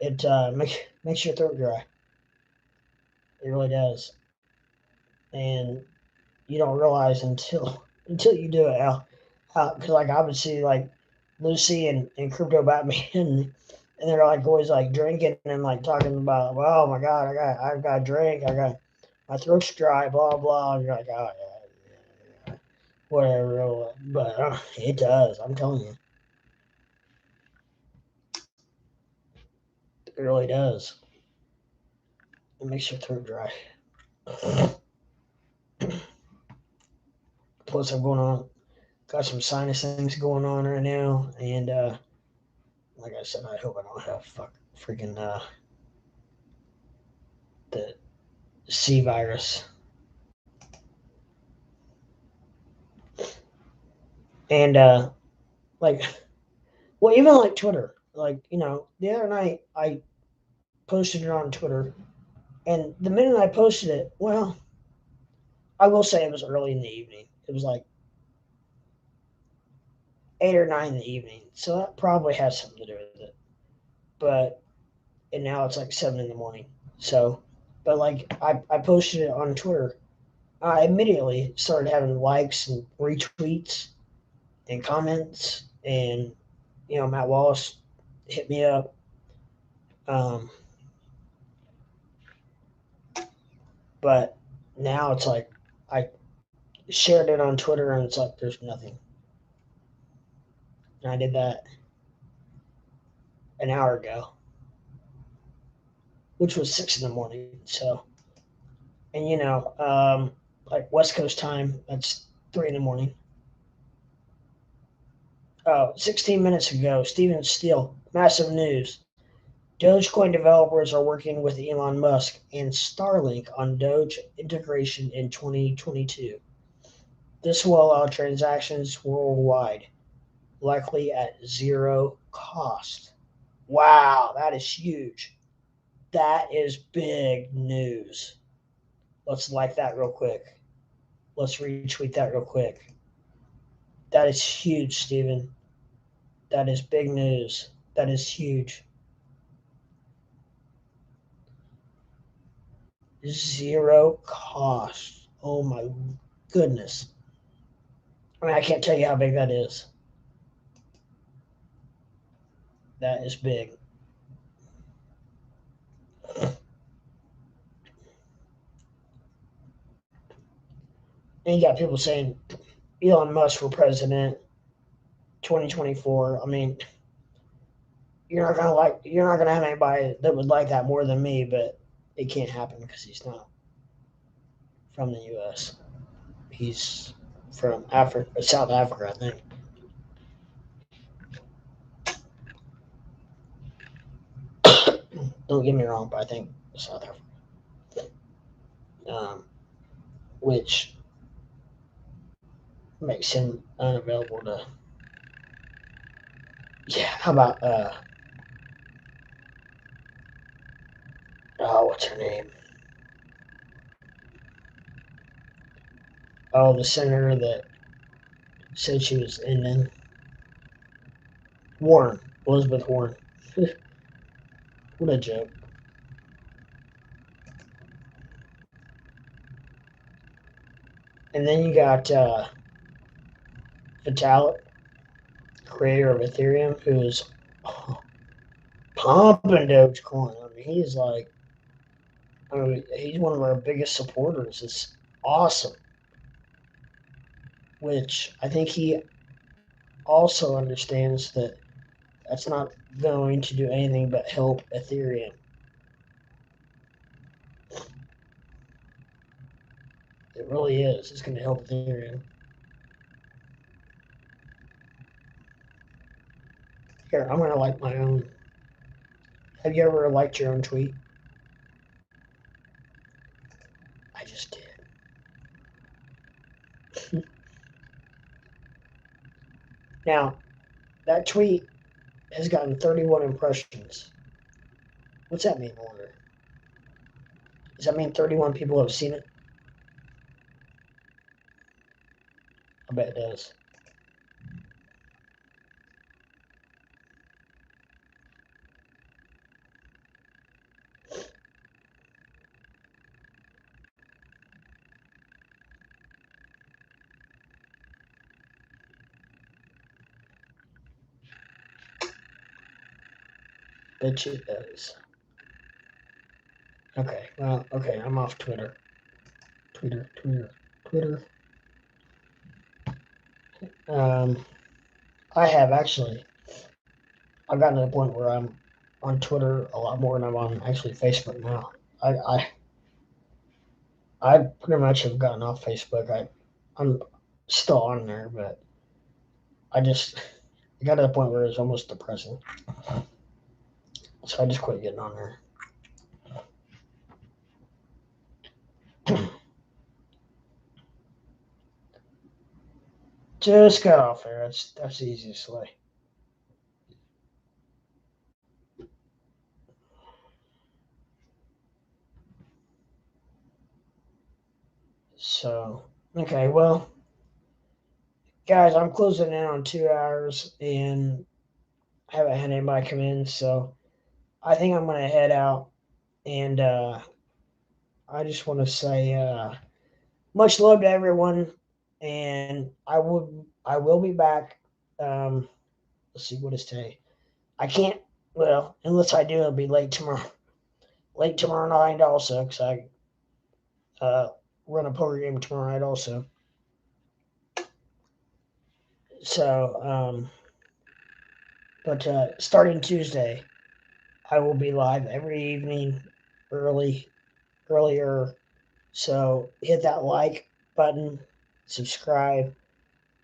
it makes your throat dry. It really does, and you don't realize until you do it how because like I would see like Lucy and Crypto Batman and they're like always like drinking and like talking about, well, oh my god, I've got a drink, I got my throat's dry, blah blah. And you're like, oh yeah, whatever. But it does. I'm telling you, it really does. It makes your throat dry. Plus, I'm going on got some sinus things going on right now, and like I said, I hope I don't have freaking the C virus. And like, well, even like Twitter, like the other night I posted it on Twitter, and the minute I posted it, well, I will say it was early in the evening. It was like 8 or 9 in the evening, so that probably has something to do with it. But and now it's like 7 in the morning. So, but like I posted it on Twitter. I immediately started having likes and retweets and comments, and Matt Wallace hit me up. Um, but now it's like I shared it on Twitter, and it's like there's nothing. And I did that an hour ago, which was 6 in the morning. So, and like West Coast time, that's 3 in the morning. Oh, 16 minutes ago, Steven Steele, massive news. Dogecoin developers are working with Elon Musk and Starlink on Doge integration in 2022. This will allow transactions worldwide, likely at zero cost. Wow, that is huge. That is big news. Let's like that real quick. Let's retweet that real quick. That is huge, Steven. That is big news. That is huge. Zero cost. Oh my goodness. I mean, I can't tell you how big that is. That is big. And you got people saying Elon Musk for president 2024. I mean, you're not gonna have anybody that would like that more than me, but it can't happen because he's not from the U.S. He's from Africa, South Africa, I think. Don't get me wrong, but I think South Africa, which makes him unavailable to. Yeah, how about what's her name? Oh, the senator that said she was Indian. Warren, Elizabeth Warren. What a joke. And then you got Vitalik, creator of Ethereum, who's pumping Dogecoin. I mean, he's one of our biggest supporters. It's awesome. Which I think he also understands that that's not going to do anything but help Ethereum. It really is. It's going to help Ethereum. Here, I'm going to like my own. Have you ever liked your own tweet? I just did. Now, that tweet has gotten 31 impressions. What's that mean, Order? Does that mean 31 people have seen it? I bet it does. Bet you it does. Okay, well, okay, I'm off Twitter. Twitter. I have actually. I've gotten to the point where I'm on Twitter a lot more than I'm on actually Facebook now. I I, I pretty much have gotten off Facebook. I'm still on there, but I got to the point where it was almost depressing. So I just quit getting on there. Just got off there. That's the easiest way. So okay, well, guys, I'm closing in on 2 hours and I haven't had anybody come in, so I think I'm gonna head out and I just want to say much love to everyone, and I will be back. Let's see what is today. I can't. Well, unless I do, it'll be late tomorrow. Late tomorrow night also, because I run a poker game tomorrow night also. So, but starting Tuesday, I will be live every evening, earlier. So hit that like button, subscribe,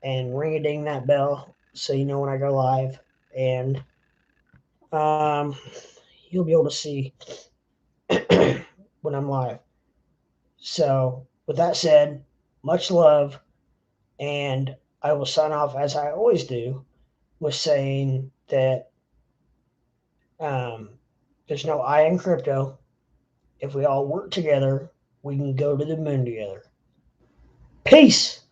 and ring a ding that bell so you know when I go live. And um, you'll be able to see when I'm live. So, with that said, much love, and I will sign off as I always do with saying that um, there's no I in crypto. If we all work together, we can go to the moon together. Peace.